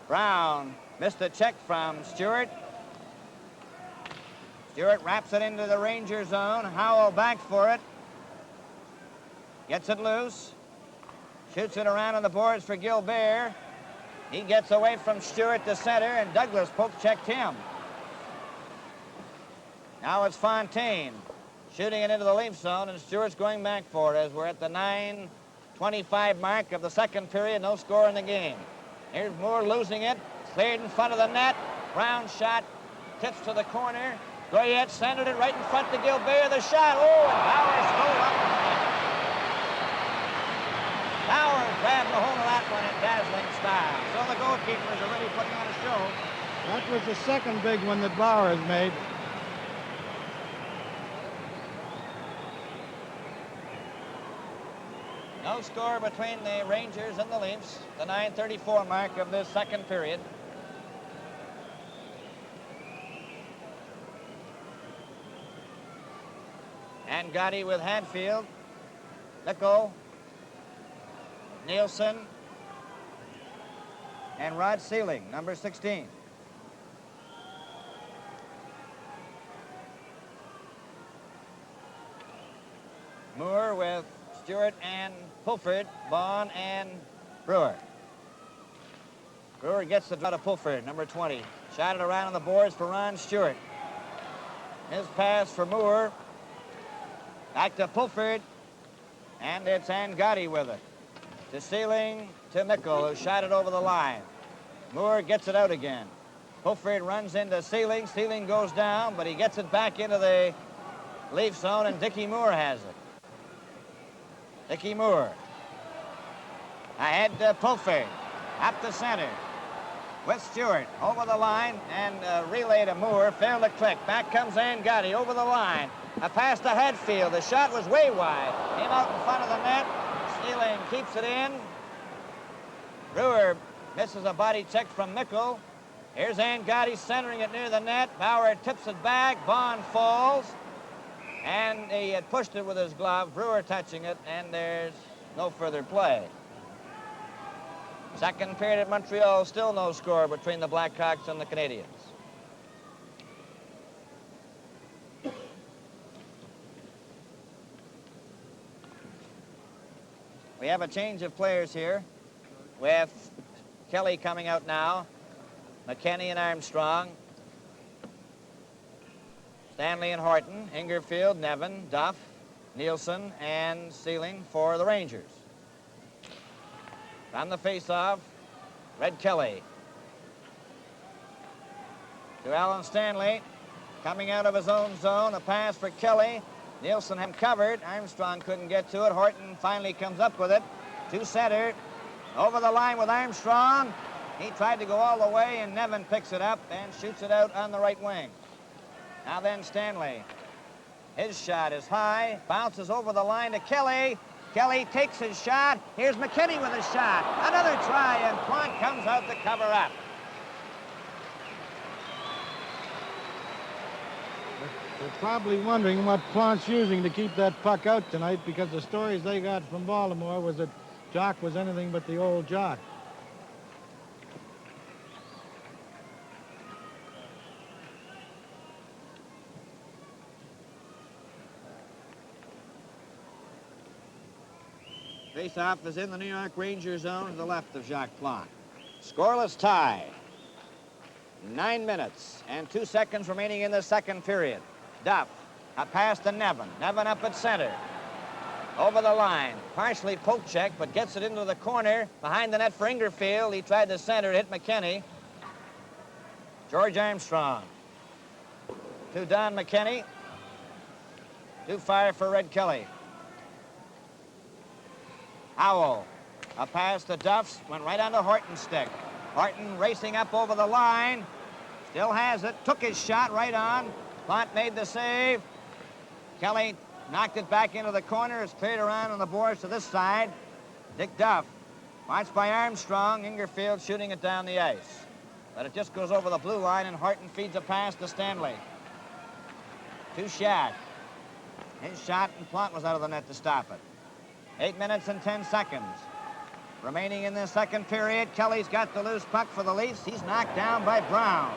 Brown missed a check from Stewart. Stewart wraps it into the Ranger zone. Howell back for it. Gets it loose. Shoots it around on the boards for Gilbert. He gets away from Stewart to center, and Douglas poke-checked him. Now it's Fontaine shooting it into the Leaf zone, and Stewart's going back for it as we're at the 9:25 mark of the second period. No score in the game. Here's Moore losing it. Cleared in front of the net. Brown shot. Tips to the corner. Goyette centered it right in front to Gilbert. The shot. Oh, and Bauer stole up. Bauer grabbed a hold of that one in dazzling style. So the goalkeepers are really putting on a show. That was the second big one that Bauer has made. No score between the Rangers and the Leafs. The 9:34 mark of this second period. And Gotti with Hadfield. Nickel. Nielsen. And Rod Sealing, number 16. Moore with Stewart and Pulford, Vaughn and Brewer. Brewer gets the draw to Pulford, number 20. Shot it around on the boards for Ron Stewart. His pass for Moore. Back to Pulford. And it's Angotti with it. To Sealing, to Mickle, who shot it over the line. Moore gets it out again. Pulford runs into Sealing. Sealing goes down, but he gets it back into the Leaf zone, and Dickie Moore has it. Dickie Moore. Ahead to Pulford. Up the center. With Stewart. Over the line. And a relay to Moore. Failed to click. Back comes Angotti. Over the line. A pass to Hadfield. The shot was way wide. Came out in front of the net. Sealing keeps it in. Brewer misses a body check from Mickle. Here's Angotti centering it near the net. Bauer tips it back. Vaughn falls. And he had pushed it with his glove, Brewer touching it, and there's no further play. Second period at Montreal, still no score between the Blackhawks and the Canadiens. We have a change of players here with Kelly coming out now, McKenny and Armstrong. Stanley and Horton, Ingerfield, Nevin, Duff, Nielsen, and Sealing for the Rangers. On the face-off, Red Kelly. To Alan Stanley, coming out of his own zone, a pass for Kelly. Nielsen had covered. Armstrong couldn't get to it. Horton finally comes up with it. To center, over the line with Armstrong. He tried to go all the way, and Nevin picks it up and shoots it out on the right wing. Now then Stanley. His shot is high, bounces over the line to Kelly. Kelly takes his shot. Here's McKinney with a shot. Another try, and Plonk comes out to cover up. They're probably wondering what Plant's using to keep that puck out tonight, because the stories they got from Baltimore was that Jock was anything but the old Jock. Face-off is in the New York Ranger zone to the left of Jacques Plante. Scoreless tie. 9 minutes and 2 seconds remaining in the second period. Duff, a pass to Nevin. Nevin up at center. Over the line. Partially poke check, but gets it into the corner. Behind the net for Ingerfield. He tried to center, hit McKinney. George Armstrong. To Don McKinney. Too far for Red Kelly. Howell. A pass to Duffs. Went right onto Horton's stick. Horton racing up over the line. Still has it. Took his shot right on. Plant made the save. Kelly knocked it back into the corner. It's cleared around on the boards to this side. Dick Duff. Watched by Armstrong. Ingerfield shooting it down the ice. But it just goes over the blue line, and Horton feeds a pass to Stanley. To Shad. His shot, and Plant was out of the net to stop it. 8 minutes and 10 seconds. Remaining in the second period. Kelly's got the loose puck for the Leafs. He's knocked down by Brown.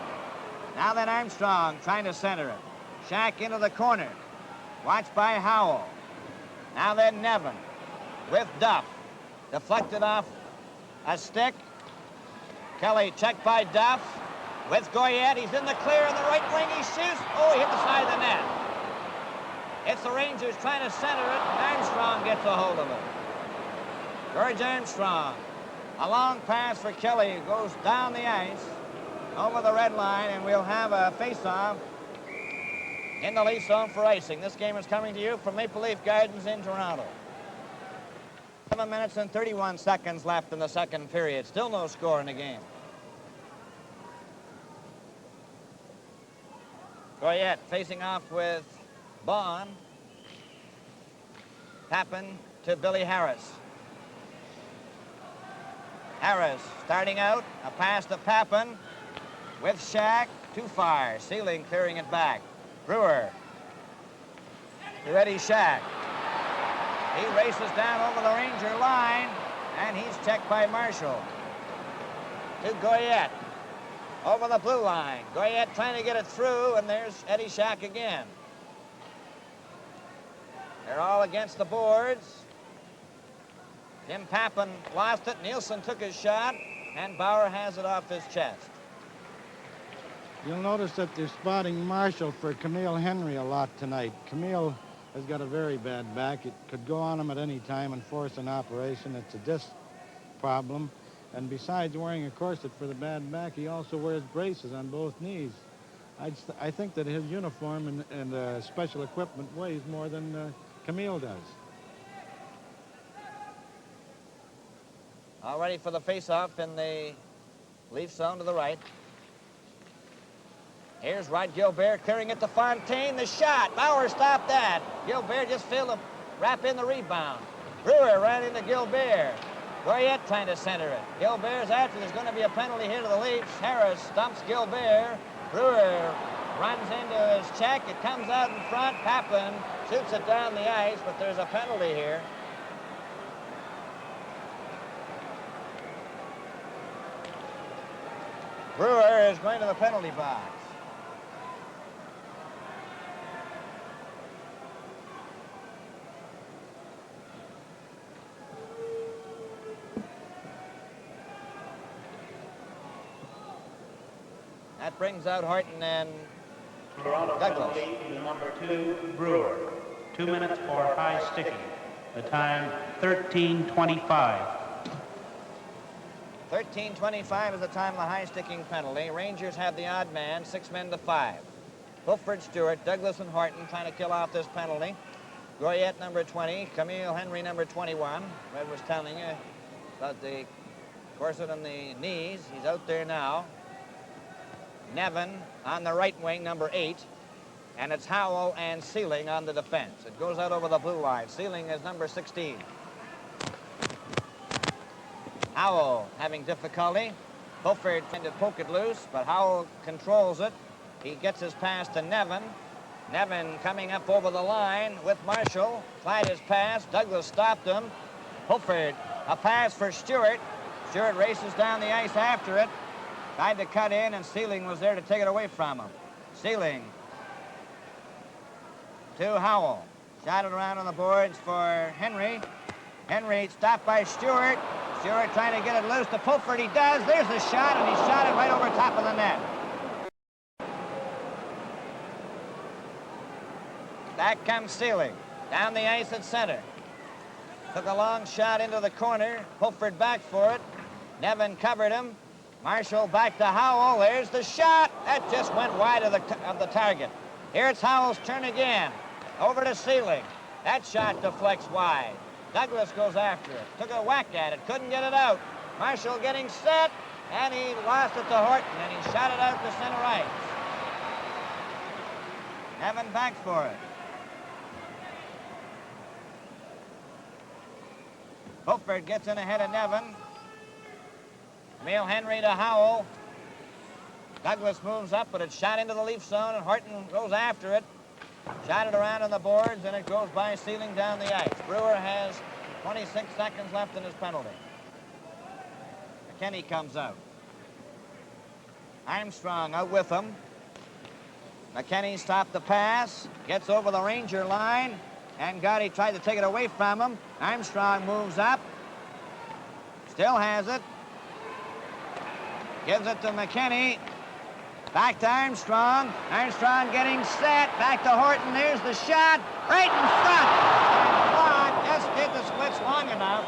Now then Armstrong trying to center it. Shack into the corner. Watched by Howell. Now then Nevin with Duff. Deflected off a stick. Kelly checked by Duff. With Goyette, he's in the clear in the right wing. He shoots. Oh, he hit the side of the net. It's the Rangers trying to center it, and Armstrong gets a hold of it. George Armstrong. A long pass for Kelly. Goes down the ice over the red line, and we'll have a face-off in the Leaf zone for icing. This game is coming to you from Maple Leaf Gardens in Toronto. 7 minutes and 31 seconds left in the second period. Still no score in the game. Goyette facing off with Bond. Papin to Billy Harris. Harris starting out. A pass to Papin with Shack. Too far. Sealing clearing it back. Brewer to Eddie Shack. He races down over the Ranger line, and he's checked by Marshall. To Goyette. Over the blue line. Goyette trying to get it through, and there's Eddie Shack again. They're all against the boards. Jim Papin lost it. Nielsen took his shot, and Bauer has it off his chest. You'll notice that they're spotting Marshall for Camille Henry a lot tonight. Camille has got a very bad back. It could go on him at any time and force an operation. It's a disc problem. And besides wearing a corset for the bad back, he also wears braces on both knees. I think that his uniform and special equipment weighs more than Camille does. All ready for the face-off in the Leaf zone to the right. Here's Rod Gilbert clearing it to Fontaine. The shot. Bauer stopped that. Gilbert just failed to wrap in the rebound. Brewer ran into Gilbert. Goyette trying to center it. Gilbert's after. There's going to be a penalty here to the Leafs. Harris stumps Gilbert. Brewer runs into his check. It comes out in front. Papin shoots it down the ice, but there's a penalty here. Brewer is going to the penalty box. That brings out Horton and Toronto Douglas. penalty to number 2, Brewer. 2 minutes for high sticking. The time 13:25. 13:25 is the time of the high-sticking penalty. Rangers have the odd man, 6 men to 5. Fulford, Stewart, Douglas, and Horton trying to kill off this penalty. Goyette, number 20. Camille Henry, number 21. Red was telling you about the corset on the knees. He's out there now. Nevin on the right wing, number 8. And it's Howell and Sealing on the defense. It goes out over the blue line. Sealing is number 16. Howell having difficulty. Fulford trying to poke it loose, but Howell controls it. He gets his pass to Nevin. Nevin coming up over the line with Marshall. Tried his pass. Douglas stopped him. Fulford, a pass for Stewart. Stewart races down the ice after it. Tried to cut in, and Sealing was there to take it away from him. Sealing to Howell. Shot it around on the boards for Henry. Henry stopped by Stewart. Stewart trying to get it loose to Pulford. He does. There's the shot, and he shot it right over top of the net. Back comes Seelig. Down the ice at center. Took a long shot into the corner. Pulford back for it. Nevin covered him. Marshall back to Howell. There's the shot. That just went wide of the target. Here it's Howell's turn again. Over to Seelig. That shot deflects wide. Douglas goes after it. Took a whack at it. Couldn't get it out. Marshall getting set. And he lost it to Horton. And he shot it out to center ice. Nevin back for it. Pulford gets in ahead of Nevin. Emil Henry to Howell. Douglas moves up, but it's shot into the Leaf zone, and Horton goes after it. Shot it around on the boards, and it goes by Seelig down the ice. Brewer has 26 seconds left in his penalty. McKinney comes out. Armstrong out with him. McKinney stopped the pass, gets over the Ranger line, and Gotti tried to take it away from him. Armstrong moves up, still has it. Gives it to McKinney. Back to Armstrong. Armstrong getting set. Back to Horton. There's the shot. Right in front. And Clark just did the splits long enough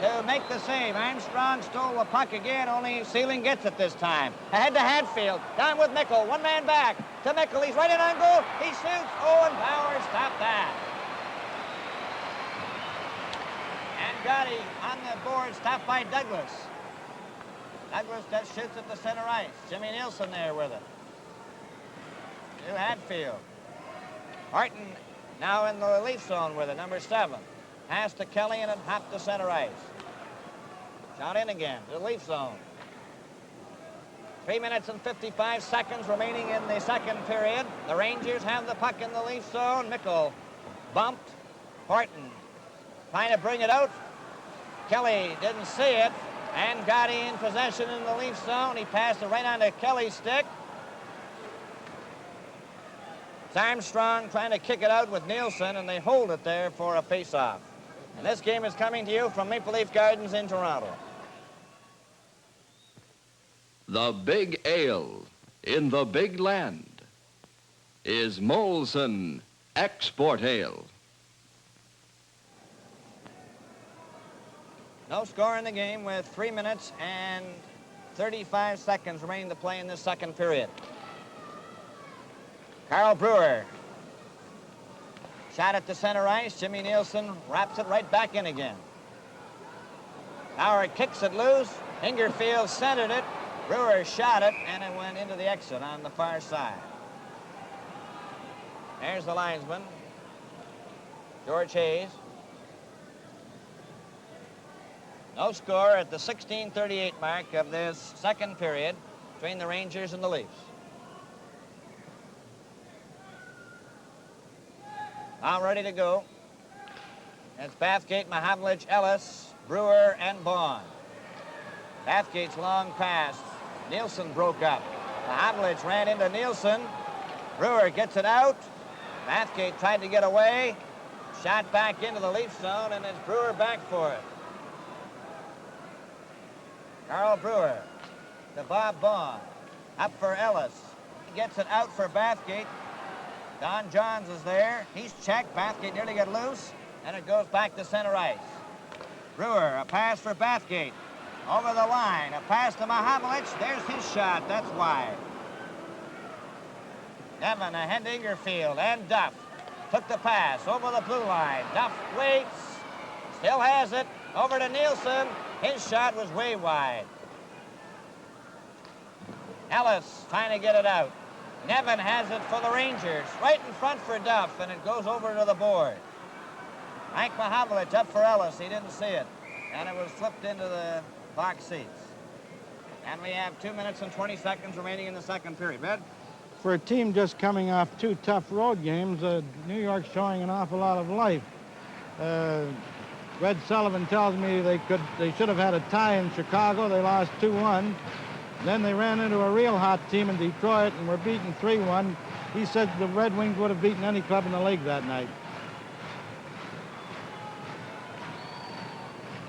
to make the save. Armstrong stole the puck again, only Seelig gets it this time. Ahead to Hadfield. Down with Mickle. One man back to Mickle. He's right in on goal. He shoots. Owen Bauer stopped that. And Gotti on the board, stopped by Douglas. Douglas just shoots at the center ice. Jimmy Nielsen there with it. To Hadfield. Horton now in the Leaf zone with it, number 7. Pass to Kelly and it hopped to center ice. Shot in again to the Leaf zone. 3 minutes and 55 seconds remaining in the second period. The Rangers have the puck in the Leaf zone. Mickle bumped. Horton trying to bring it out. Kelly didn't see it. And Gotti in possession in the Leaf zone. He passed it right onto Kelly's stick. It's Armstrong trying to kick it out with Nielsen, and they hold it there for a face-off. And this game is coming to you from Maple Leaf Gardens in Toronto. The big ale in the big land is Molson Export Ale. No score in the game with 3 minutes and 35 seconds remaining to play in this second period. Carl Brewer. Shot at the center ice. Jimmy Nielsen wraps it right back in again. Bauer kicks it loose. Ingerfield centered it. Brewer shot it, and it went into the exit on the far side. There's the linesman, George Hayes. No score at the 16:38 mark of this second period between the Rangers and the Leafs. Now ready to go. It's Bathgate, Mahavlich, Ellis, Brewer, and Bond. Bathgate's long pass. Nielsen broke up. Mahavlich ran into Nielsen. Brewer gets it out. Bathgate tried to get away. Shot back into the Leaf zone, and it's Brewer back for it. Carl Brewer to Bob Bond. Up for Ellis. He gets it out for Bathgate. Don Johns is there. He's checked. Bathgate nearly got loose, and it goes back to center ice. Brewer, a pass for Bathgate. Over the line, a pass to Mahavlich. There's his shot. That's wide. Nevin ahead to Ingerfield, and Duff took the pass over the blue line. Duff waits, still has it. Over to Nielsen. His shot was way wide. Ellis trying to get it out. Nevin has it for the Rangers. Right in front for Duff, and it goes over to the board. Mike Mahavlich up for Ellis. He didn't see it, and it was flipped into the box seats. And we have 2 minutes and 20 seconds remaining in the second period. Red? For a team just coming off 2 tough road games, New York's showing an awful lot of life. Red Sullivan tells me they should have had a tie in Chicago. They lost 2-1. Then they ran into a real hot team in Detroit and were beaten 3-1. He said the Red Wings would have beaten any club in the league that night.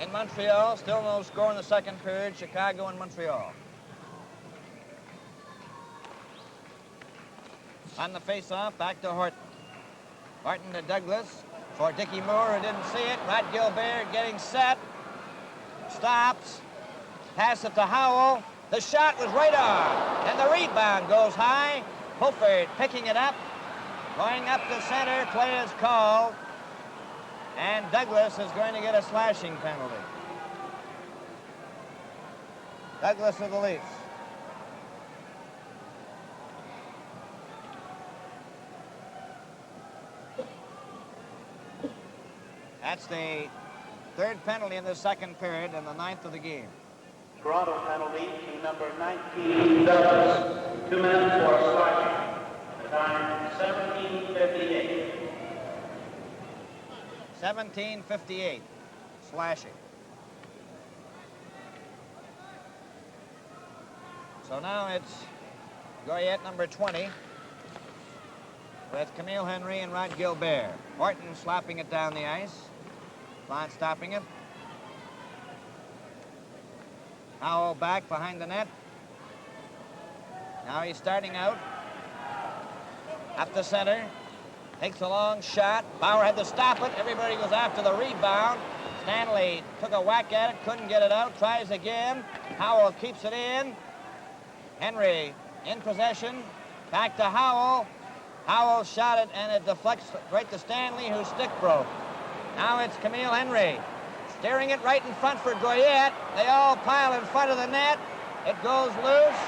in Montreal. Still no score in the second period. Chicago and Montreal. On the face-off, back to Horton. Horton to Douglas for Dickie Moore, who didn't see it. Rod Gilbert getting set. Stops. Pass it to Howell. The shot was right on. And the rebound goes high. Pulford picking it up. Going up to center. Play is called. And Douglas is going to get a slashing penalty. Douglas of the Leafs. That's the third penalty in the second period and the ninth of the game. Toronto penalty to number 19, Douglas. 2 minutes for slashing. The time 17:58. 17:58, slashing. So now it's Goyette, number 20, with Camille Henry and Rod Gilbert. Horton slapping it down the ice. Not stopping it. Howell back behind the net. Now he's starting out. Up the center. Takes a long shot. Bauer had to stop it. Everybody goes after the rebound. Stanley took a whack at it, couldn't get it out. Tries again. Howell keeps it in. Henry in possession. Back to Howell. Howell shot it, and it deflects right to Stanley, whose stick broke. Now it's Camille Henry. Steering it right in front for Goyette. They all pile in front of the net. It goes loose.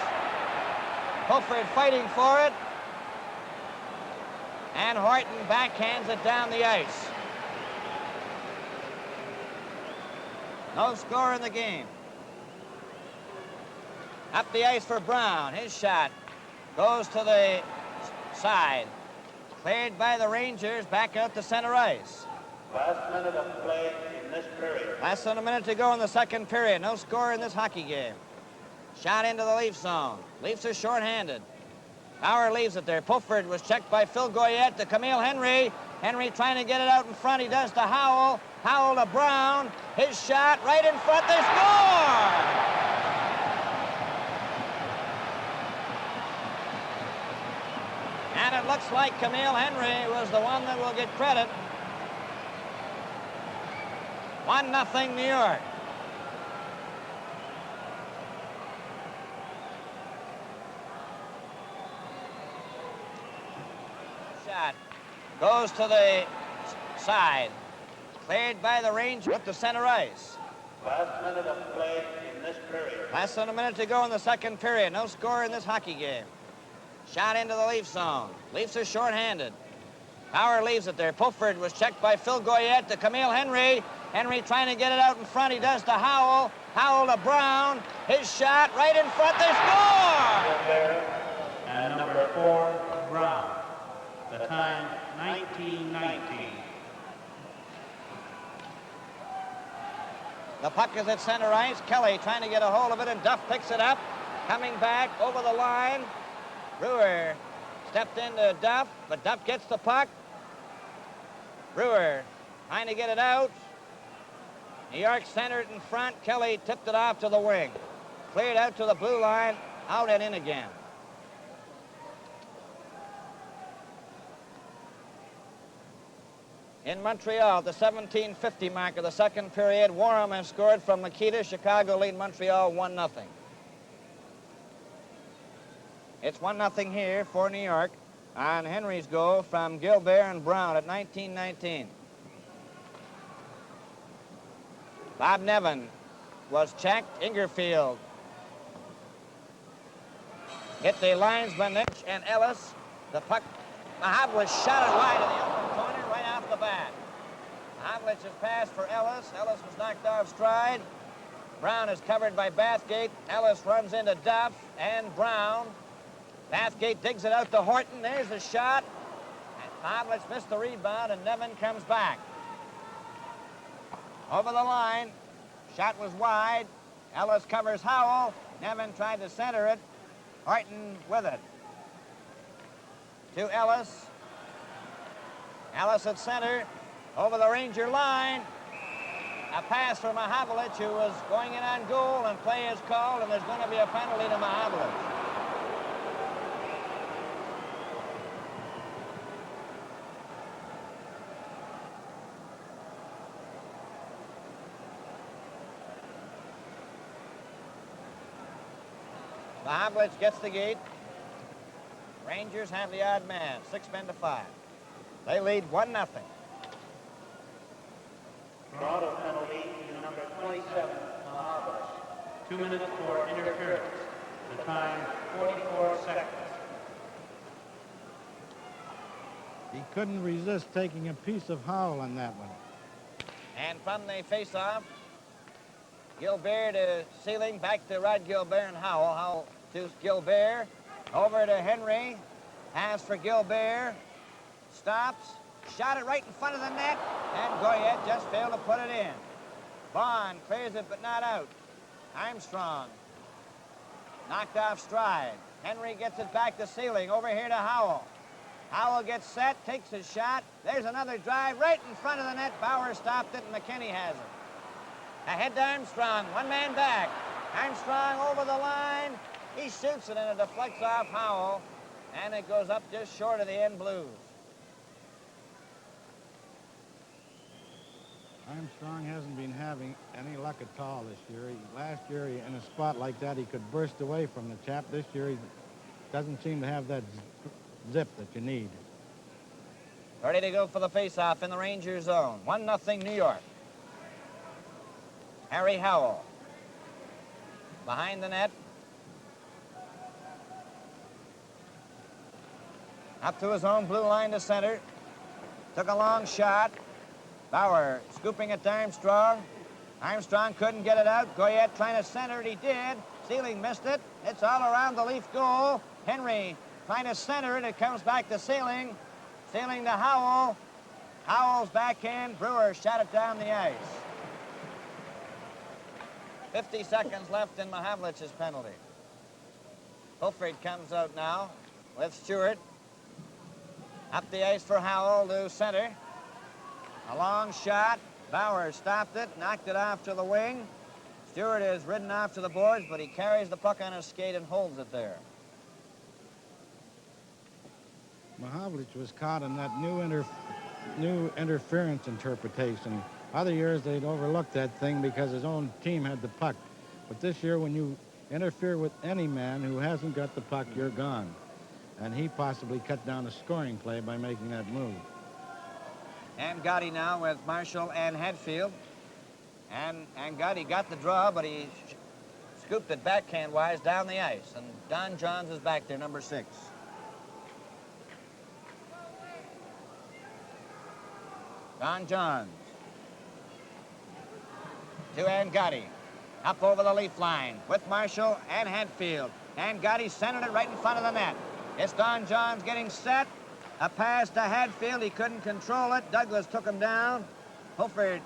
Pulford fighting for it. And Horton backhands it down the ice. No score in the game. Up the ice for Brown. His shot goes to the side. Cleared by the Rangers, back out to center ice. Last minute of play in this period. Less than a minute to go in the second period. No score in this hockey game. Shot into the Leaf zone. Leafs are shorthanded. Bauer leaves it there. Pulford was checked by Phil Goyette to Camille Henry. Henry trying to get it out in front. He does to Howell. Howell to Brown. His shot right in front. They score! And it looks like Camille Henry was the one that will get credit. 1-0 New York. Shot goes to the side. Cleared by the Rangers up to center ice. Last minute of play in this period. Less than a minute to go in the second period. No score in this hockey game. Shot into the Leaf zone. Leafs are shorthanded. Bauer leaves it there. Pulford was checked by Phil Goyette to Camille Henry. Henry trying to get it out in front. He does to Howell. Howell to Brown. His shot right in front. They score! And number 4, Brown. The time 19:19. The puck is at center ice. Kelly trying to get a hold of it, and Duff picks it up. Coming back over the line. Brewer stepped into Duff, but Duff gets the puck. Brewer trying to get it out. New York centered in front. Kelly tipped it off to the wing. Cleared out to the blue line, out and in again. In Montreal, the 17:50 mark of the second period, Warham has scored from Nikita. Chicago lead Montreal 1-0. It's 1-0 here for New York on Henry's goal from Gilbert and Brown at 19:19. Bob Nevin was checked. Ingerfield hit the linesman and Ellis. The puck, Mahavlich shot it wide in the open corner right off the bat. Mahavlich's pass for Ellis. Ellis was knocked off stride. Brown is covered by Bathgate. Ellis runs into Duff and Brown. Bathgate digs it out to Horton. There's the shot. And Mahavlich missed the rebound, and Nevin comes back. Over the line. Shot was wide. Ellis covers Howell. Nevin tried to center it. Horton with it. To Ellis. Ellis at center. Over the Ranger line. A pass for Mahavlich, who was going in on goal, and play is called, and there's going to be a penalty to Mahavlich. Mahavlich gets the gate. Rangers have the odd man, 6 men to 5. They lead 1-0. Toronto penalty to number 27, Mahavlich. 2 minutes for interference. The time, 44 seconds. He couldn't resist taking a piece of Howell on that one. And from the face-off, Gilbert to Sealing, back to Rod Gilbert and Howell. Howell to Gilbert, over to Henry. Pass for Gilbert. Stops. Shot it right in front of the net. And Goyette just failed to put it in. Vaughn clears it but not out. Armstrong knocked off stride. Henry gets it back to Sealing. Over here to Howell. Howell gets set, takes his shot. There's another drive right in front of the net. Bauer stopped it and McKinney has it. Ahead to Armstrong, 1 man back. Armstrong over the line. He shoots it and it deflects off Howell. And it goes up just short of the end blues. Armstrong hasn't been having any luck at all this year. Last year, in a spot like that, he could burst away from the chap. This year, he doesn't seem to have that zip that you need. Ready to go for the face-off in the Ranger zone. 1-0 New York. Harry Howell. Behind the net. Up to his own blue line to center. Took a long shot. Bauer scooping it to Armstrong. Armstrong couldn't get it out. Goyette trying to center it. He did. Sealing missed it. It's all around the Leaf goal. Henry trying to center it. It comes back to Sealing. Sealing to Howell. Howell's backhand. Brewer shot it down the ice. 50 seconds left in Mahavlich's penalty. Fulford comes out now with Stewart. Up the ice for Howell to center. A long shot. Bauer stopped it, knocked it off to the wing. Stewart is ridden off to the boards, but he carries the puck on his skate and holds it there. Mahavlich was caught in that new interference interpretation. Other years, they'd overlook that thing because his own team had the puck. But this year, when you interfere with any man who hasn't got the puck, you're gone. And he possibly cut down a scoring play by making that move. And Gotti now with Marshall and Hadfield. And Gotti got the draw, but he scooped it backhand-wise down the ice. And Don Johns is back there, number 6. Don Johns. To Angotti. Up over the Leaf line with Marshall and Hadfield. And Gotti centered it right in front of the net. It's Don Johns getting set. A pass to Hadfield. He couldn't control it. Douglas took him down. Fulford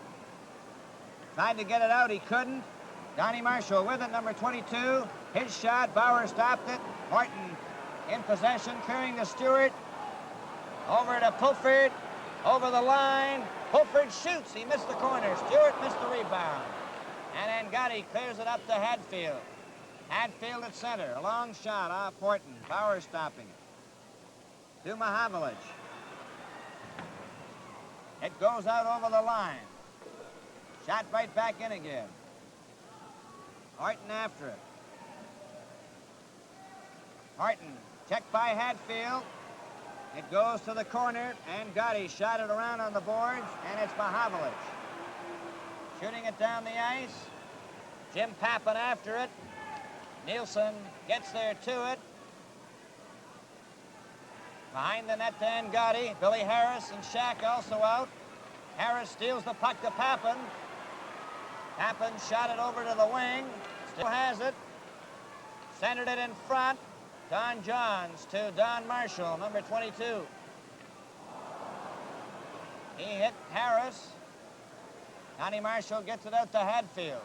tried to get it out. He couldn't. Donnie Marshall with it, number 22. His shot. Bauer stopped it. Morton in possession, clearing to Stewart. Over to Fulford. Over the line. Fulford shoots. He missed the corner. Stewart missed the rebound. And Angotti clears it up to Hadfield. Hadfield at center. A long shot off Horton. Bauer stopping it. To Mahavlich. It goes out over the line. Shot right back in again. Horton after it. Horton checked by Hadfield. It goes to the corner, and Gotti shot it around on the boards, and it's Mahavlich. Shooting it down the ice. Jim Pappen after it. Nielsen gets there to it. Behind the net to Angotti. Billy Harris and Shack also out. Harris steals the puck to Pappen. Pappen shot it over to the wing. Still has it. Centered it in front. Don Johns to Don Marshall, number 22. He hit Harris. Donnie Marshall gets it out to Hadfield.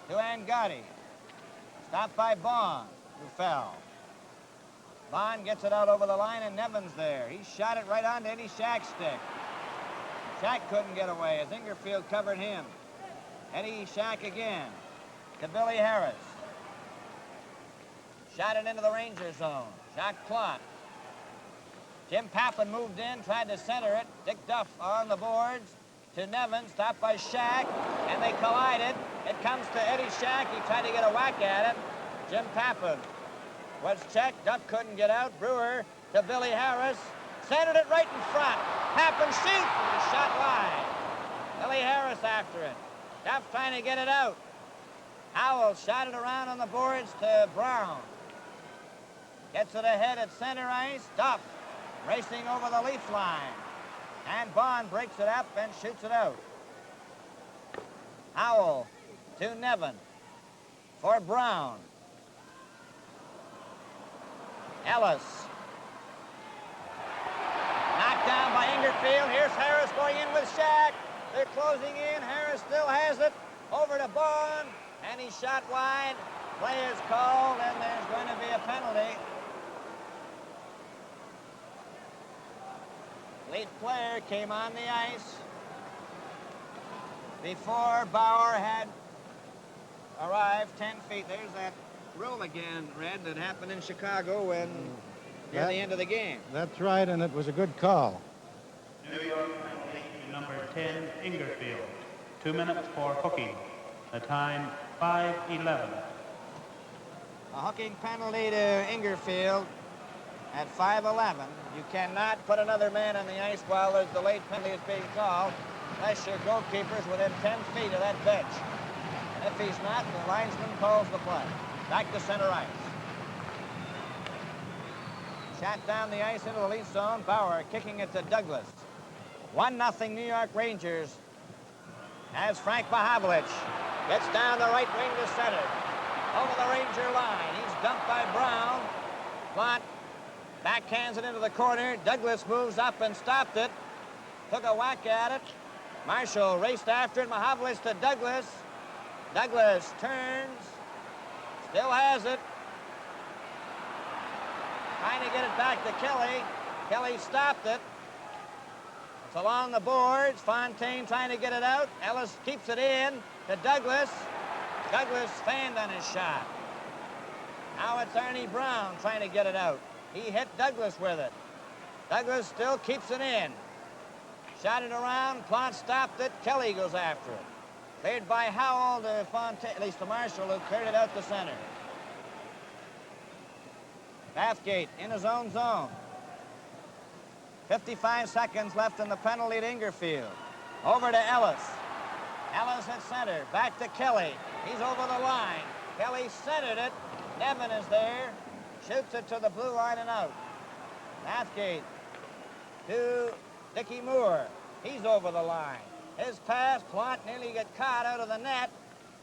To Angotti. Stopped by Bond, who fell. Bond gets it out over the line, and Nevins there. He shot it right onto Eddie Shack's stick. Shack couldn't get away as Ingerfield covered him. Eddie Shack again to Billy Harris. Shot it into the Ranger zone. Jacques Plante. Jim Pappin moved in, tried to center it. Dick Duff on the boards to Nevin, stopped by Shack, and they collided. It comes to Eddie Shack. He tried to get a whack at it. Jim Pappin was checked. Duff couldn't get out. Brewer to Billy Harris. Centered it right in front. Pappin shoots, and it's shot wide. Billy Harris after it. Duff trying to get it out. Howell shot it around on the boards to Brown. Gets it ahead at center ice. Duff racing over the Leafs line. And Bond breaks it up and shoots it out. Howell to Nevin for Brown. Ellis. Knocked down by Ingerfield. Here's Harris going in with Shack. They're closing in. Harris still has it. Over to Bond. And he's shot wide. Play is called, and there's going to be a penalty. Leaf player came on the ice before Bauer had arrived 10 feet. There's that rule again, Red, that happened in Chicago when near the end of the game. That's right, and it was a good call. New York penalty to number 10, Ingerfield. 2 minutes for hooking. The time 5:11. A hooking penalty to Ingerfield at 5:11. You cannot put another man on the ice while there's the late penalty is being called unless your goalkeeper's within 10 feet of that bench. And if he's not, the linesman calls the play. Back to center ice. Shot down the ice into the Leaf zone. Bauer kicking it to Douglas. 1-0 New York Rangers as Frank Mahavlich gets down the right wing to center. Over the Ranger line. He's dumped by Brown. Plante backhands it into the corner. Douglas moves up and stopped it. Took a whack at it. Marshall raced after it. Mahavlich to Douglas. Douglas turns. Still has it. Trying to get it back to Kelly. Kelly stopped it. It's along the boards. Fontaine trying to get it out. Ellis keeps it in to Douglas. Douglas fanned on his shot. Now it's Arnie Brown trying to get it out. He hit Douglas with it. Douglas still keeps it in. Shot it around. Plante stopped it. Kelly goes after it. Cleared by Howell to Fontaine, at least to Marshall, who cleared it out to center. Bathgate in his own zone. 55 seconds left in the penalty to Ingerfield. Over to Ellis. Ellis at center. Back to Kelly. He's over the line. Kelly centered it. Nevin is there. Shoots it to the blue line and out. Bathgate to Dickie Moore. He's over the line. His pass, Plante nearly get caught out of the net.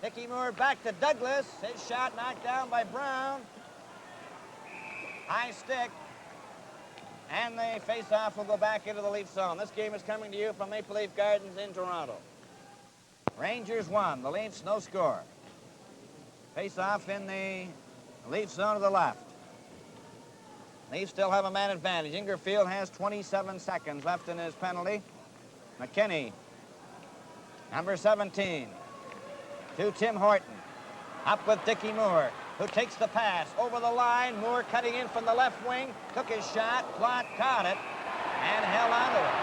Dickie Moore back to Douglas. His shot knocked down by Brown. High stick. And the face-off will go back into the Leaf zone. This game is coming to you from Maple Leaf Gardens in Toronto. Rangers won. The Leafs no score. Face-off in the Leaf zone to the left. Leafs still have a man advantage. Ingerfield has 27 seconds left in his penalty. McKinney, number 17, to Tim Horton. Up with Dickie Moore, who takes the pass over the line. Moore cutting in from the left wing, took his shot. Plante caught it and held onto it.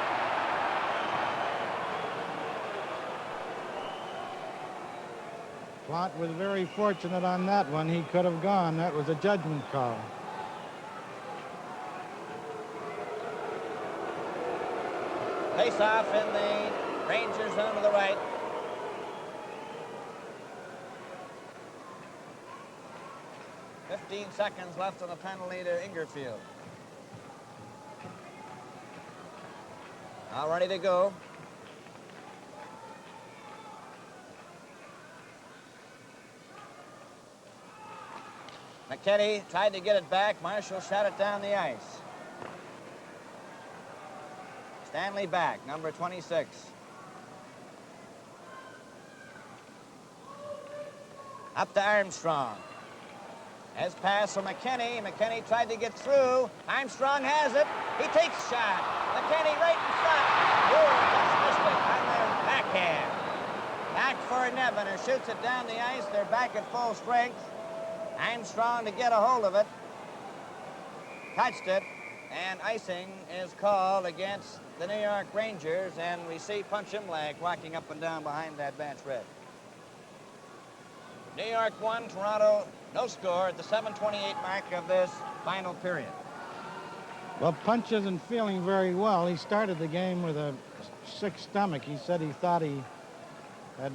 Plante was very fortunate on that one. He could have gone. That was a judgment call. Face-off in the Rangers zone to the right. "15 seconds left on the penalty to Ingerfield. All ready to go. McKinney tried to get it back. Marshall shot it down the ice. Stanley back, number 26. Up to Armstrong. As pass from McKinney. McKinney tried to get through. Armstrong has it. He takes a shot. McKinney right in front. Moore just missed it on the backhand. Back for Nevin, who shoots it down the ice. They're back at full strength. Armstrong to get a hold of it. Touched it, and icing is called against the New York Rangers, and we see Punch Imlach walking up and down behind that bench red. New York 1, Toronto no score at the 7:28 mark of this final period. Well, Punch isn't feeling very well. He started the game with a sick stomach. He said he thought he had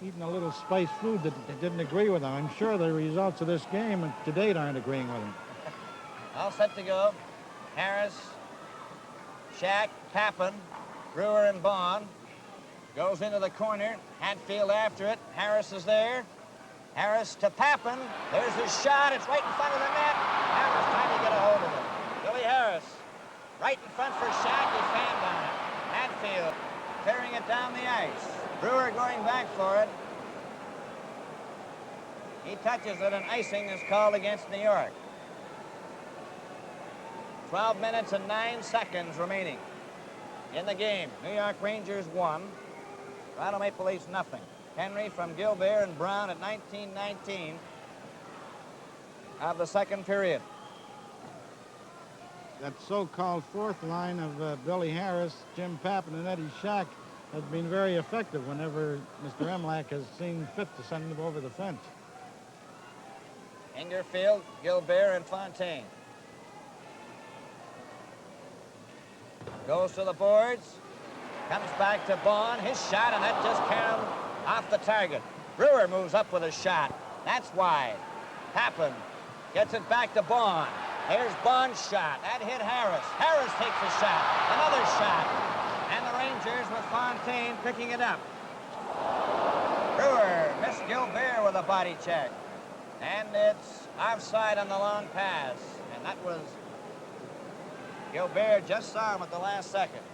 eaten a little spiced food that didn't agree with him. I'm sure the results of this game to date aren't agreeing with him. All set to go. Harris, Shack, Papin, Brewer, and Bond. Goes into the corner. Hatfield after it. Harris is there. Harris to Papin. There's his shot. It's right in front of the net. Harris trying to get a hold of it. Billy Harris, right in front for Shack. He fanned on it. Hatfield tearing it down the ice. Brewer going back for it. He touches it, and icing is called against New York. 12 minutes and 9 seconds remaining in the game. New York Rangers 1, Toronto Maple Leafs nothing. Henry from Gilbert and Brown at 19:19 of the second period. That so-called fourth line of Billy Harris, Jim Papin, and Eddie Shack has been very effective whenever Mr. Imlach has seen fit to send them over the fence. Ingerfield, Gilbert, and Fontaine. Goes to the boards. Comes back to Bond. His shot, and that just caromed off the target. Brewer moves up with a shot. That's wide. Papin gets it back to Bond. Here's Bond's shot. That hit Harris. Harris takes a shot. Another shot. And the Rangers with Fontaine picking it up. Brewer missed Gilbert with a body check. And it's offside on the long pass. And that was Gilbert, just saw him at the last second.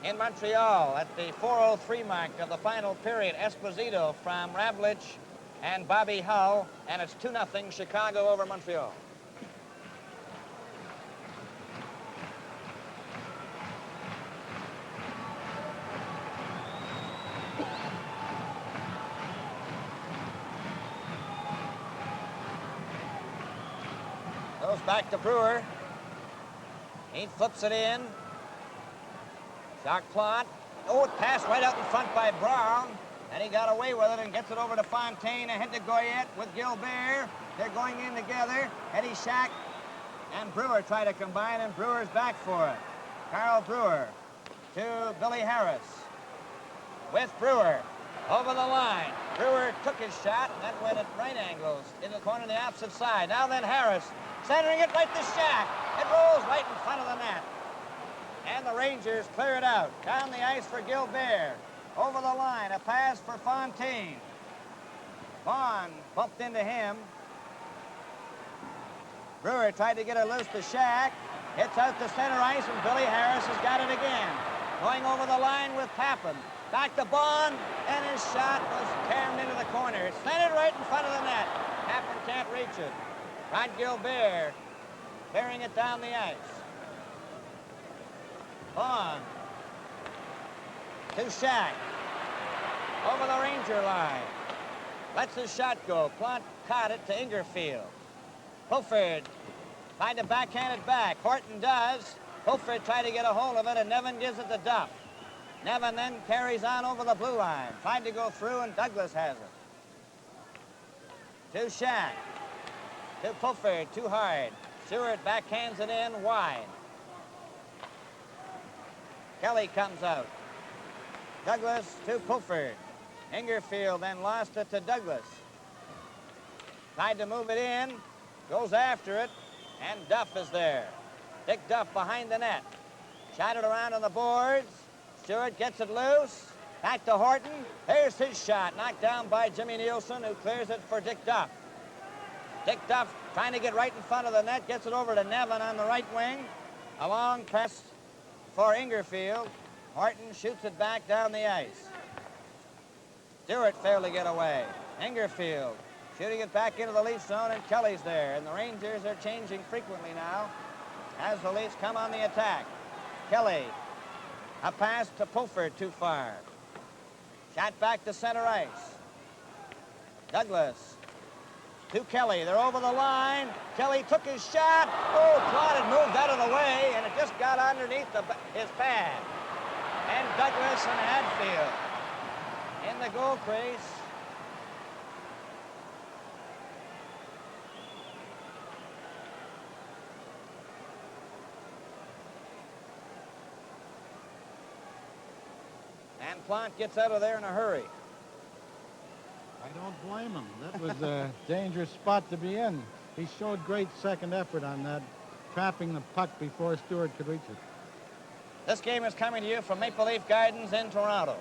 In Montreal, at the 4:03 mark of the final period, Esposito from Ravlich and Bobby Hull, and it's 2-0 Chicago over Montreal. Goes back to Brewer. He flips it in. Shot plot. Oh, it passed right out in front by Brown. And he got away with it and gets it over to Fontaine. Ahead to Goyette with Gilbert. They're going in together. Eddie Shack and Brewer try to combine, and Brewer's back for it. Carl Brewer to Billy Harris. With Brewer over the line. Brewer took his shot, and that went at right angles in the corner on the opposite side. Now then Harris centering it right to Shack. It rolls right in front of the net. And the Rangers clear it out. Down the ice for Gilbert. Over the line, a pass for Fontaine. Bond bumped into him. Brewer tried to get it loose to Shack. Hits out to center ice, and Billy Harris has got it again. Going over the line with Papin. Back to Bond, and his shot was caromed into the corner. It's centered right in front of the net. Papin can't reach it. Rod Gilbert clearing it down the ice. Bond to Shack. Over the Ranger line. Lets his shot go. Plante caught it to Ingerfield. Pulford tried to backhand it back. Horton does. Pulford tried to get a hold of it, and Nevin gives it to Duff. Nevin then carries on over the blue line. Tried to go through, and Douglas has it. To Shack. To Pulford, too hard. Stewart backhands it in wide. Kelly comes out. Douglas to Pulford. Ingerfield then lost it to Douglas. Tried to move it in. Goes after it. And Duff is there. Dick Duff behind the net. Shot it around on the boards. Stewart gets it loose. Back to Horton. There's his shot. Knocked down by Jimmy Nielsen, who clears it for Dick Duff. Dick Duff trying to get right in front of the net. Gets it over to Nevin on the right wing. A long pass for Ingerfield. Horton shoots it back down the ice. Stewart failed to get away. Ingerfield shooting it back into the Leaf zone, and Kelly's there. And the Rangers are changing frequently now as the Leafs come on the attack. Kelly A pass to Pulford, too far. Shot back to center ice. Douglas to Kelly. They're over the line. Kelly took his shot. Oh, Plott had moved out of the way, and it just got underneath his pad. And Douglas and Hadfield in the goal crease. And Plott gets out of there in a hurry. I don't blame him. That was a dangerous spot to be in. He showed great second effort on that, trapping the puck before Stewart could reach it. This game is coming to you from Maple Leaf Gardens in Toronto.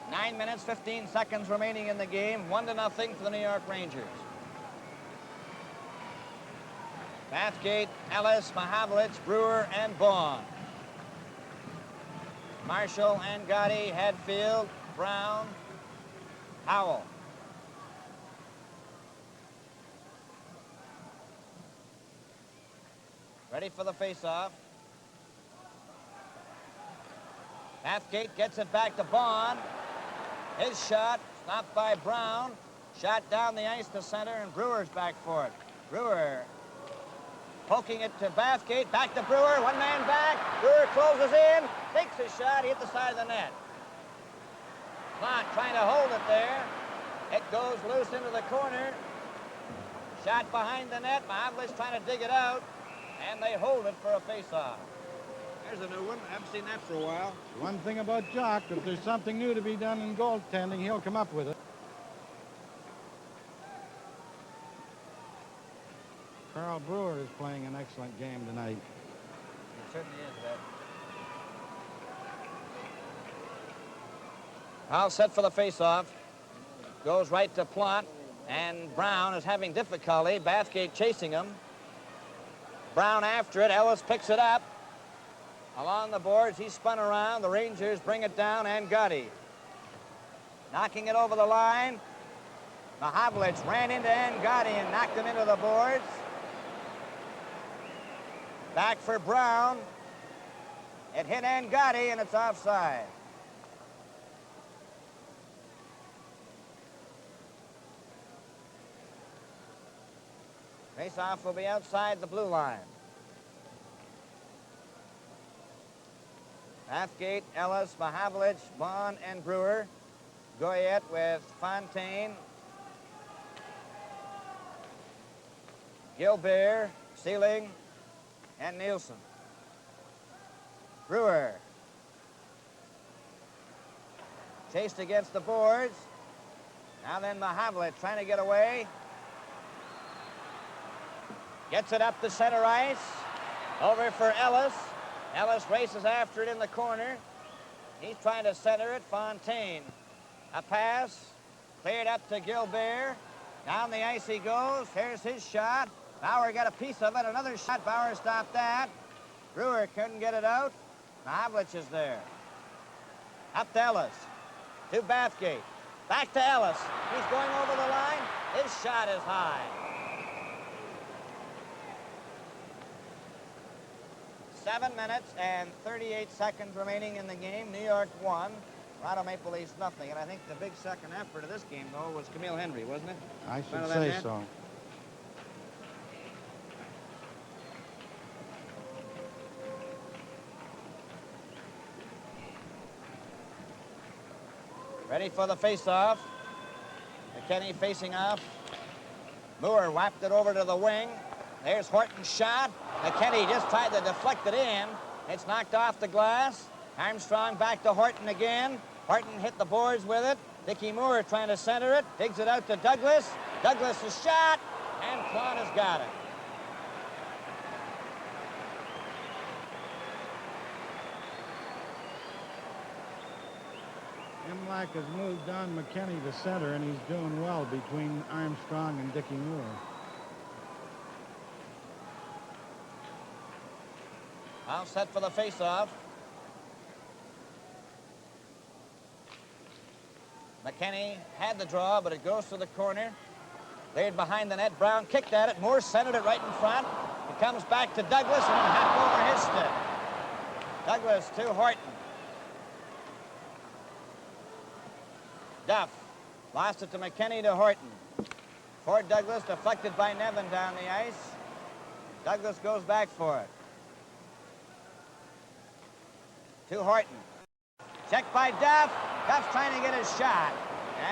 9 minutes, 15 seconds remaining in the game. 1-0 for the New York Rangers. Bathgate, Ellis, Mahavlich, Brewer, and Baughan. Marshall, Angotti, Hadfield, Brown, Howell. Ready for the faceoff. Bathgate gets it back to Baughan. His shot stopped by Brown. Shot down the ice to center, and Brewer's back for it. Brewer poking it to Bathgate. Back to Brewer. One man back. Brewer closes in. Takes his shot. He hit the side of the net. Plott trying to hold it there. It goes loose into the corner. Shot behind the net. Mahavlich trying to dig it out. And they hold it for a face-off. There's a new one. I haven't seen that for a while. One thing about Jock, if there's something new to be done in goaltending, he'll come up with it. Carl Brewer is playing an excellent game tonight. It certainly is, Ed. All set for the face-off. Goes right to Plott, and Brown is having difficulty. Bathgate chasing him. Brown after it. Ellis picks it up. Along the boards, he spun around. The Rangers bring it down, and Gotti knocking it over the line. Mahavlich ran into Angotti and knocked him into the boards. Back for Brown. It hit Angotti, and it's offside. Face-off will be outside the blue line. Bathgate, Ellis, Mahavlich, Baughan, and Brewer. Goyette with Fontaine. Gilbert, Sealing, and Nielsen. Brewer. Chased against the boards. Now then Mahavlich trying to get away. Gets it up the center ice. Over for Ellis. Ellis races after it in the corner. He's trying to center it. Fontaine. A pass. Cleared up to Gilbert. Down the ice he goes. Here's his shot. Bauer got a piece of it. Another shot. Bauer stopped that. Brewer couldn't get it out. Mahavlich is there. Up to Ellis. To Bathgate. Back to Ellis. He's going over the line. His shot is high. 7 minutes and 38 seconds remaining in the game. New York 1, Toronto Maple Leafs nothing. And I think the big second effort of this game, though, was Camille Henry, wasn't it? I should say so. Ready for the face-off. McKenny facing off. Moore whapped it over to the wing. There's Horton's shot. McKenny just tried to deflect it in. It's knocked off the glass. Armstrong back to Horton again. Horton hit the boards with it. Dickie Moore trying to center it. Digs it out to Douglas. Douglas' shot, and Plott has got it. Imlach has moved on McKenny to center, and he's doing well between Armstrong and Dickie Moore. All set for the face-off. McKenny had the draw, but it goes to the corner. Laid behind the net. Brown kicked at it. Moore centered it right in front. It comes back to Douglas, and half over his stick. Douglas to Horton. Duff lost it to McKinney to Horton. Ford Douglas deflected by Nevin down the ice. Douglas goes back for it. To Horton. Checked by Duff. Duff's trying to get his shot.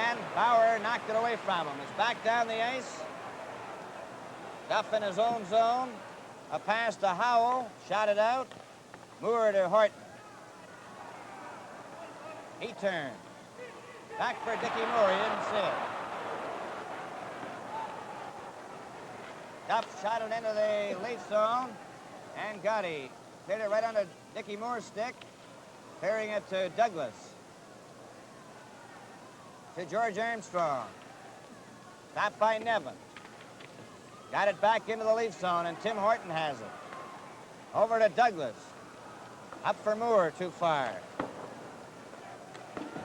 And Bauer knocked it away from him. It's back down the ice. Duff in his own zone. A pass to Howell. Shot it out. Moore to Horton. He turned. Back for Dickie Moore. He didn't see it. Duff shot it into the late zone. And Gotti cleared it right under Dickie Moore's stick. Clearing it to Douglas. To George Armstrong. Stopped by Nevin. Got it back into the leaf zone, and Tim Horton has it. Over to Douglas. Up for Moore, too far.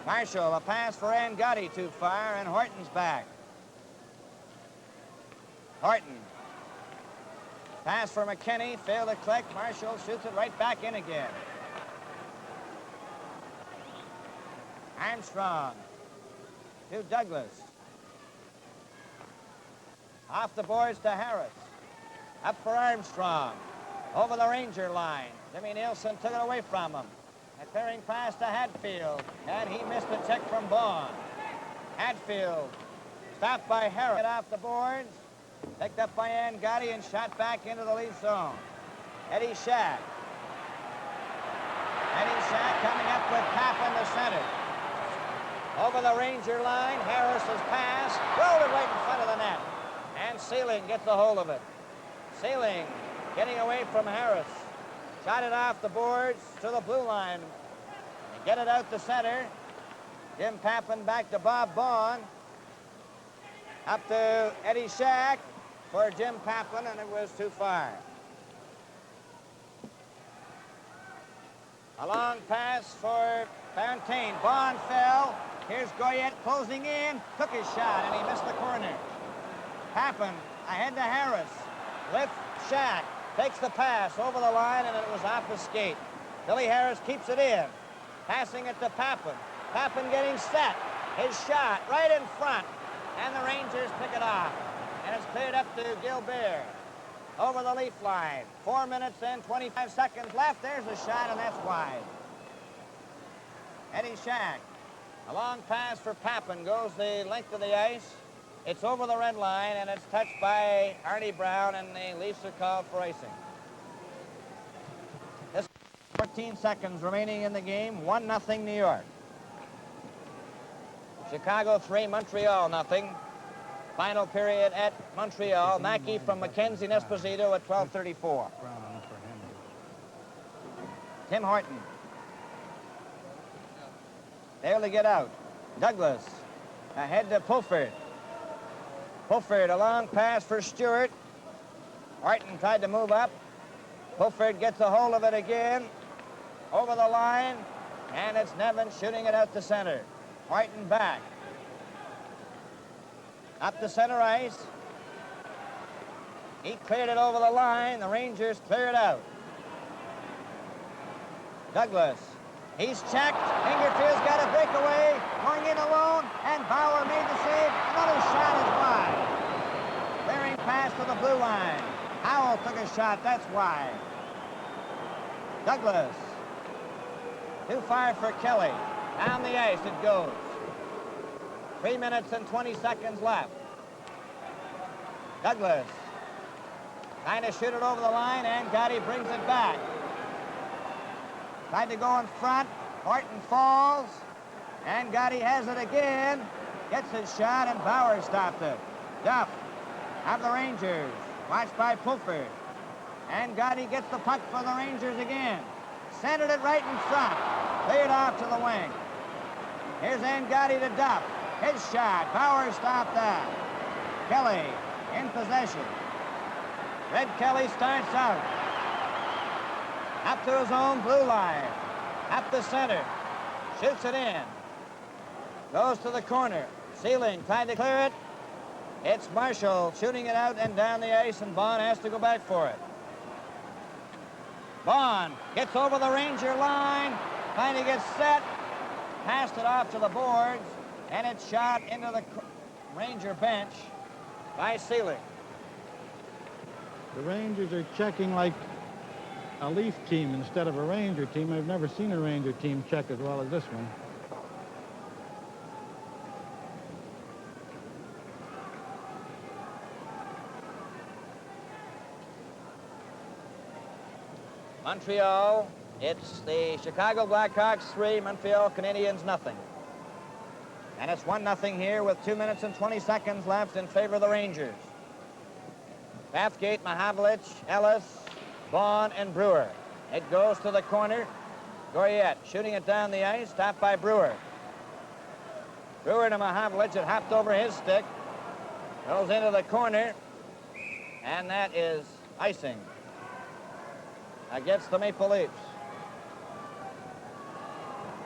Marshall, a pass for Gotti, too far, and Horton's back. Horton. Pass for McKinney, failed to click. Marshall shoots it right back in again. Armstrong to Douglas. Off the boards to Harris. Up for Armstrong. Over the Ranger line. Jimmy Nielsen took it away from him. A clearing pass to Hatfield. And he missed a check from Bond. Hatfield stopped by Harris. Get off the boards. Picked up by Gotti and shot back into the lead zone. Eddie Shack. Eddie Shack coming up with Papin to center. Over the Ranger line, Harris's pass, rolled it right in front of the net. And Sealing gets a hold of it. Sealing getting away from Harris. Shot it off the boards to the blue line. They get it out to center. Jim Papin back to Bob Bond. Up to Eddie Shack for Jim Papin, and it was too far. A long pass for Fontaine. Bond fell. Here's Goyette closing in. Took his shot, and he missed the corner. Papin ahead to Harris. Lift Shack. Takes the pass over the line, and it was off the skate. Billy Harris keeps it in. Passing it to Papin. Papin getting set. His shot right in front. And the Rangers pick it off. And it's cleared up to Gilbert. Over the leaf line. 4 minutes and 25 seconds left. There's a shot, and that's wide. Eddie Shack. A long pass for Papin goes the length of the ice. It's over the red line, and it's touched by Arnie Brown, and the Leafs are called for icing. This 14 seconds remaining in the game. 1-0 New York. Chicago 3, Montreal 0. Final period at Montreal. Mackey from Mackenzie and Esposito at 12:34. Tim Horton. There to get out. Douglas ahead to Pulford. Pulford, a long pass for Stewart. Horton tried to move up. Pulford gets a hold of it again. Over the line. And it's Nevin shooting it out to center. Horton back. Up to center ice. He cleared it over the line. The Rangers clear it out. Douglas. He's checked. Ingerfield's got a breakaway. Going in alone. And Bauer made the save. Another shot is wide. Clearing pass to the blue line. Howell took a shot. That's wide. Douglas. Too far for Kelly. Down the ice it goes. 3 minutes and 20 seconds left. Douglas. Trying to shoot it over the line, and Gotti brings it back. Tried to go in front. Horton falls. And Gotti has it again. Gets his shot, and Bauer stopped it. Duff of the Rangers. Watched by Pulford. And Gotti gets the puck for the Rangers again. Centered it right in front. Cleared off to the wing. Here's Gotti to Duff. His shot. Bauer stopped that. Kelly in possession. Red Kelly starts out. Up to his own blue line. Up the center. Shoots it in. Goes to the corner. Sealing trying to clear it. It's Marshall shooting it out and down the ice, and Bond has to go back for it. Vaughn gets over the Ranger line, trying to get set, passed it off to the boards, and it's shot into the Ranger bench by Seelig. The Rangers are checking like a Leaf team instead of a Ranger team. I've never seen a Ranger team check as well as this one. Montreal, it's the Chicago Blackhawks 3, Montreal Canadiens nothing. And it's 1-0 here with 2 minutes and 20 seconds left in favor of the Rangers. Bathgate, Mahavlich, Ellis, Vaughn, and Brewer. It goes to the corner. Goyette shooting it down the ice, stopped by Brewer. Brewer to Mahavlich, it hopped over his stick. Goes into the corner, and that is icing against the Maple Leafs.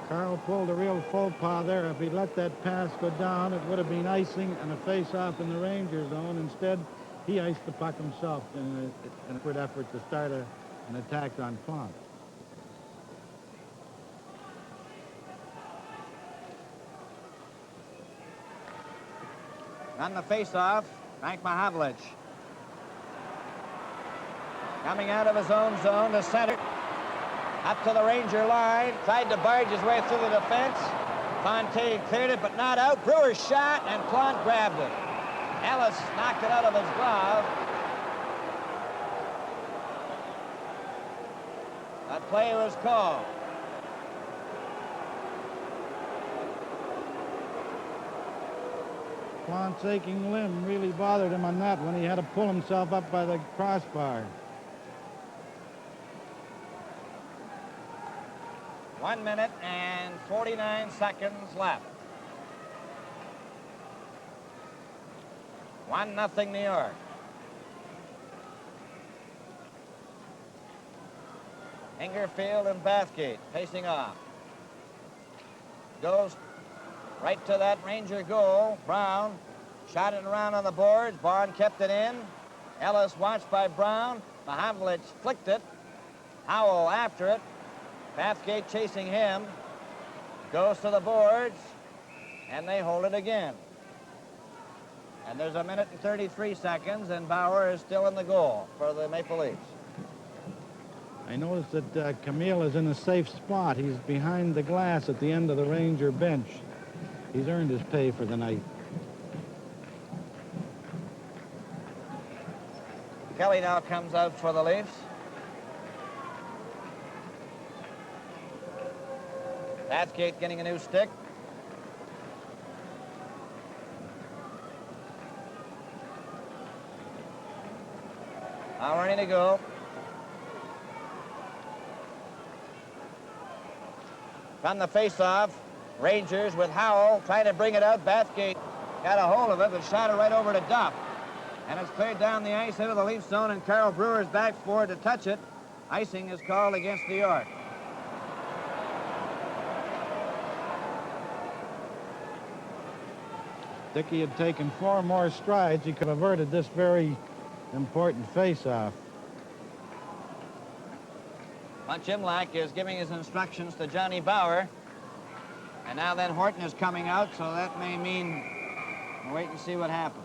Carl pulled a real faux pas there. If he let that pass go down, it would have been icing and a face-off in the Ranger zone. Instead, he iced the puck himself in a good effort to start an attack on Plante. On the face-off, Frank Mahavlich. Coming out of his own zone to center. Up to the Ranger line. Tried to barge his way through the defense. Fontaine cleared it, but not out. Brewer shot, and Plante grabbed it. Ellis knocked it out of his glove. That play was called. Plante's aching limb really bothered him on that one. He had to pull himself up by the crossbar. 1 minute and 49 seconds left. 1-0 New York. Ingerfield and Bathgate facing off. Goes right to that Ranger goal. Brown shot it around on the boards. Bond kept it in. Ellis watched by Brown. Mahavlich flicked it. Howell after it. Bathgate chasing him. Goes to the boards. And they hold it again. And there's 1 minute and 33 seconds, and Bauer is still in the goal for the Maple Leafs. I noticed that Camille is in a safe spot. He's behind the glass at the end of the Ranger bench. He's earned his pay for the night. Kelly now comes out for the Leafs. Bathgate getting a new stick. Now ready to go. From the face-off, Rangers with Howell trying to bring it out. Bathgate got a hold of it, but shot it right over to Duff. And it's cleared down the ice into the Leaf zone, and Carl Brewer's back forward to touch it. Icing is called against New York. Dickey had taken 4 more strides. He could have averted this very important face-off. Bunch Imlach is giving his instructions to Johnny Bauer. And now then Horton is coming out, so that may mean we'll wait and see what happens.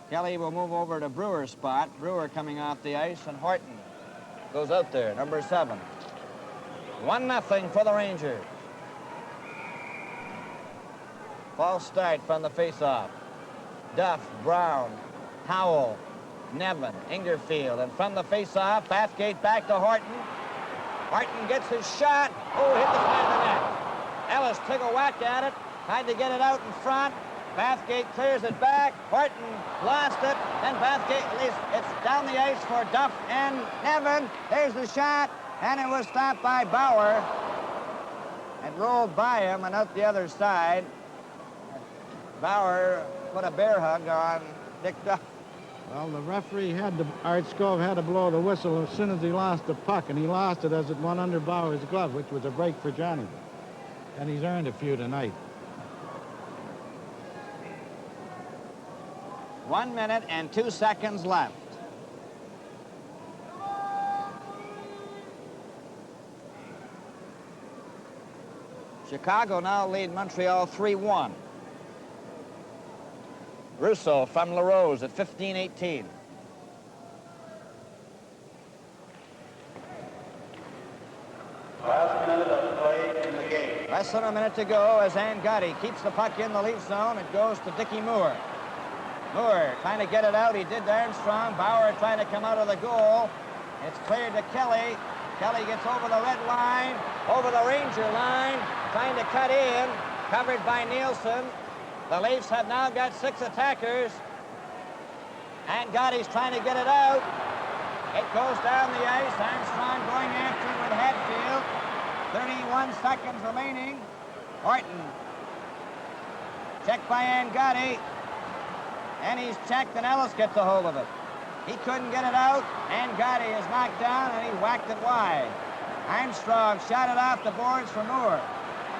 Kelly will move over to Brewer's spot. Brewer coming off the ice, and Horton goes out there, number 7. 1-0 for the Rangers. False start from the face-off. Duff, Brown, Howell, Nevin, Ingerfield, and from the face-off, Bathgate back to Horton. Horton gets his shot. Oh, hit the side of the net. Ellis took a whack at it, tried to get it out in front. Bathgate clears it back. Horton lost it. Then Bathgate, it's down the ice for Duff and Nevin. There's the shot, and it was stopped by Bauer. It rolled by him and out the other side. Bauer put a bear hug on Dick Duff. Well, the referee Art Skov had to blow the whistle as soon as he lost the puck, and he lost it as it went under Bauer's glove, which was a break for Johnny. And he's earned a few tonight. 1 minute and 2 seconds left. Chicago now lead Montreal 3-1. Russo from LaRose at 15-18. Last minute of play in the game. Less than a minute to go as Angotti keeps the puck in the Leaf zone. It goes to Dickie Moore. Moore trying to get it out. He did to Armstrong. Bauer trying to come out of the goal. It's cleared to Kelly. Kelly gets over the red line, over the Ranger line, trying to cut in, covered by Nielsen. The Leafs have now got 6 attackers. Angotti's trying to get it out. It goes down the ice. Armstrong going after it with Hatfield. 31 seconds remaining. Horton. Checked by Angotti. And he's checked, and Ellis gets a hold of it. He couldn't get it out. Angotti is knocked down, and he whacked it wide. Armstrong shot it off the boards for Moore.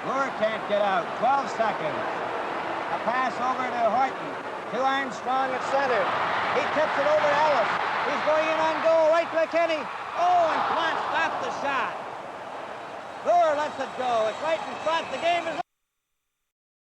Moore can't get out. 12 seconds. A pass over to Horton. To Armstrong at center. He tips it over to Ellis. He's going in on goal, right to McKinney. Oh, and Plant stopped the shot. Moore lets it go. It's right in front. The game is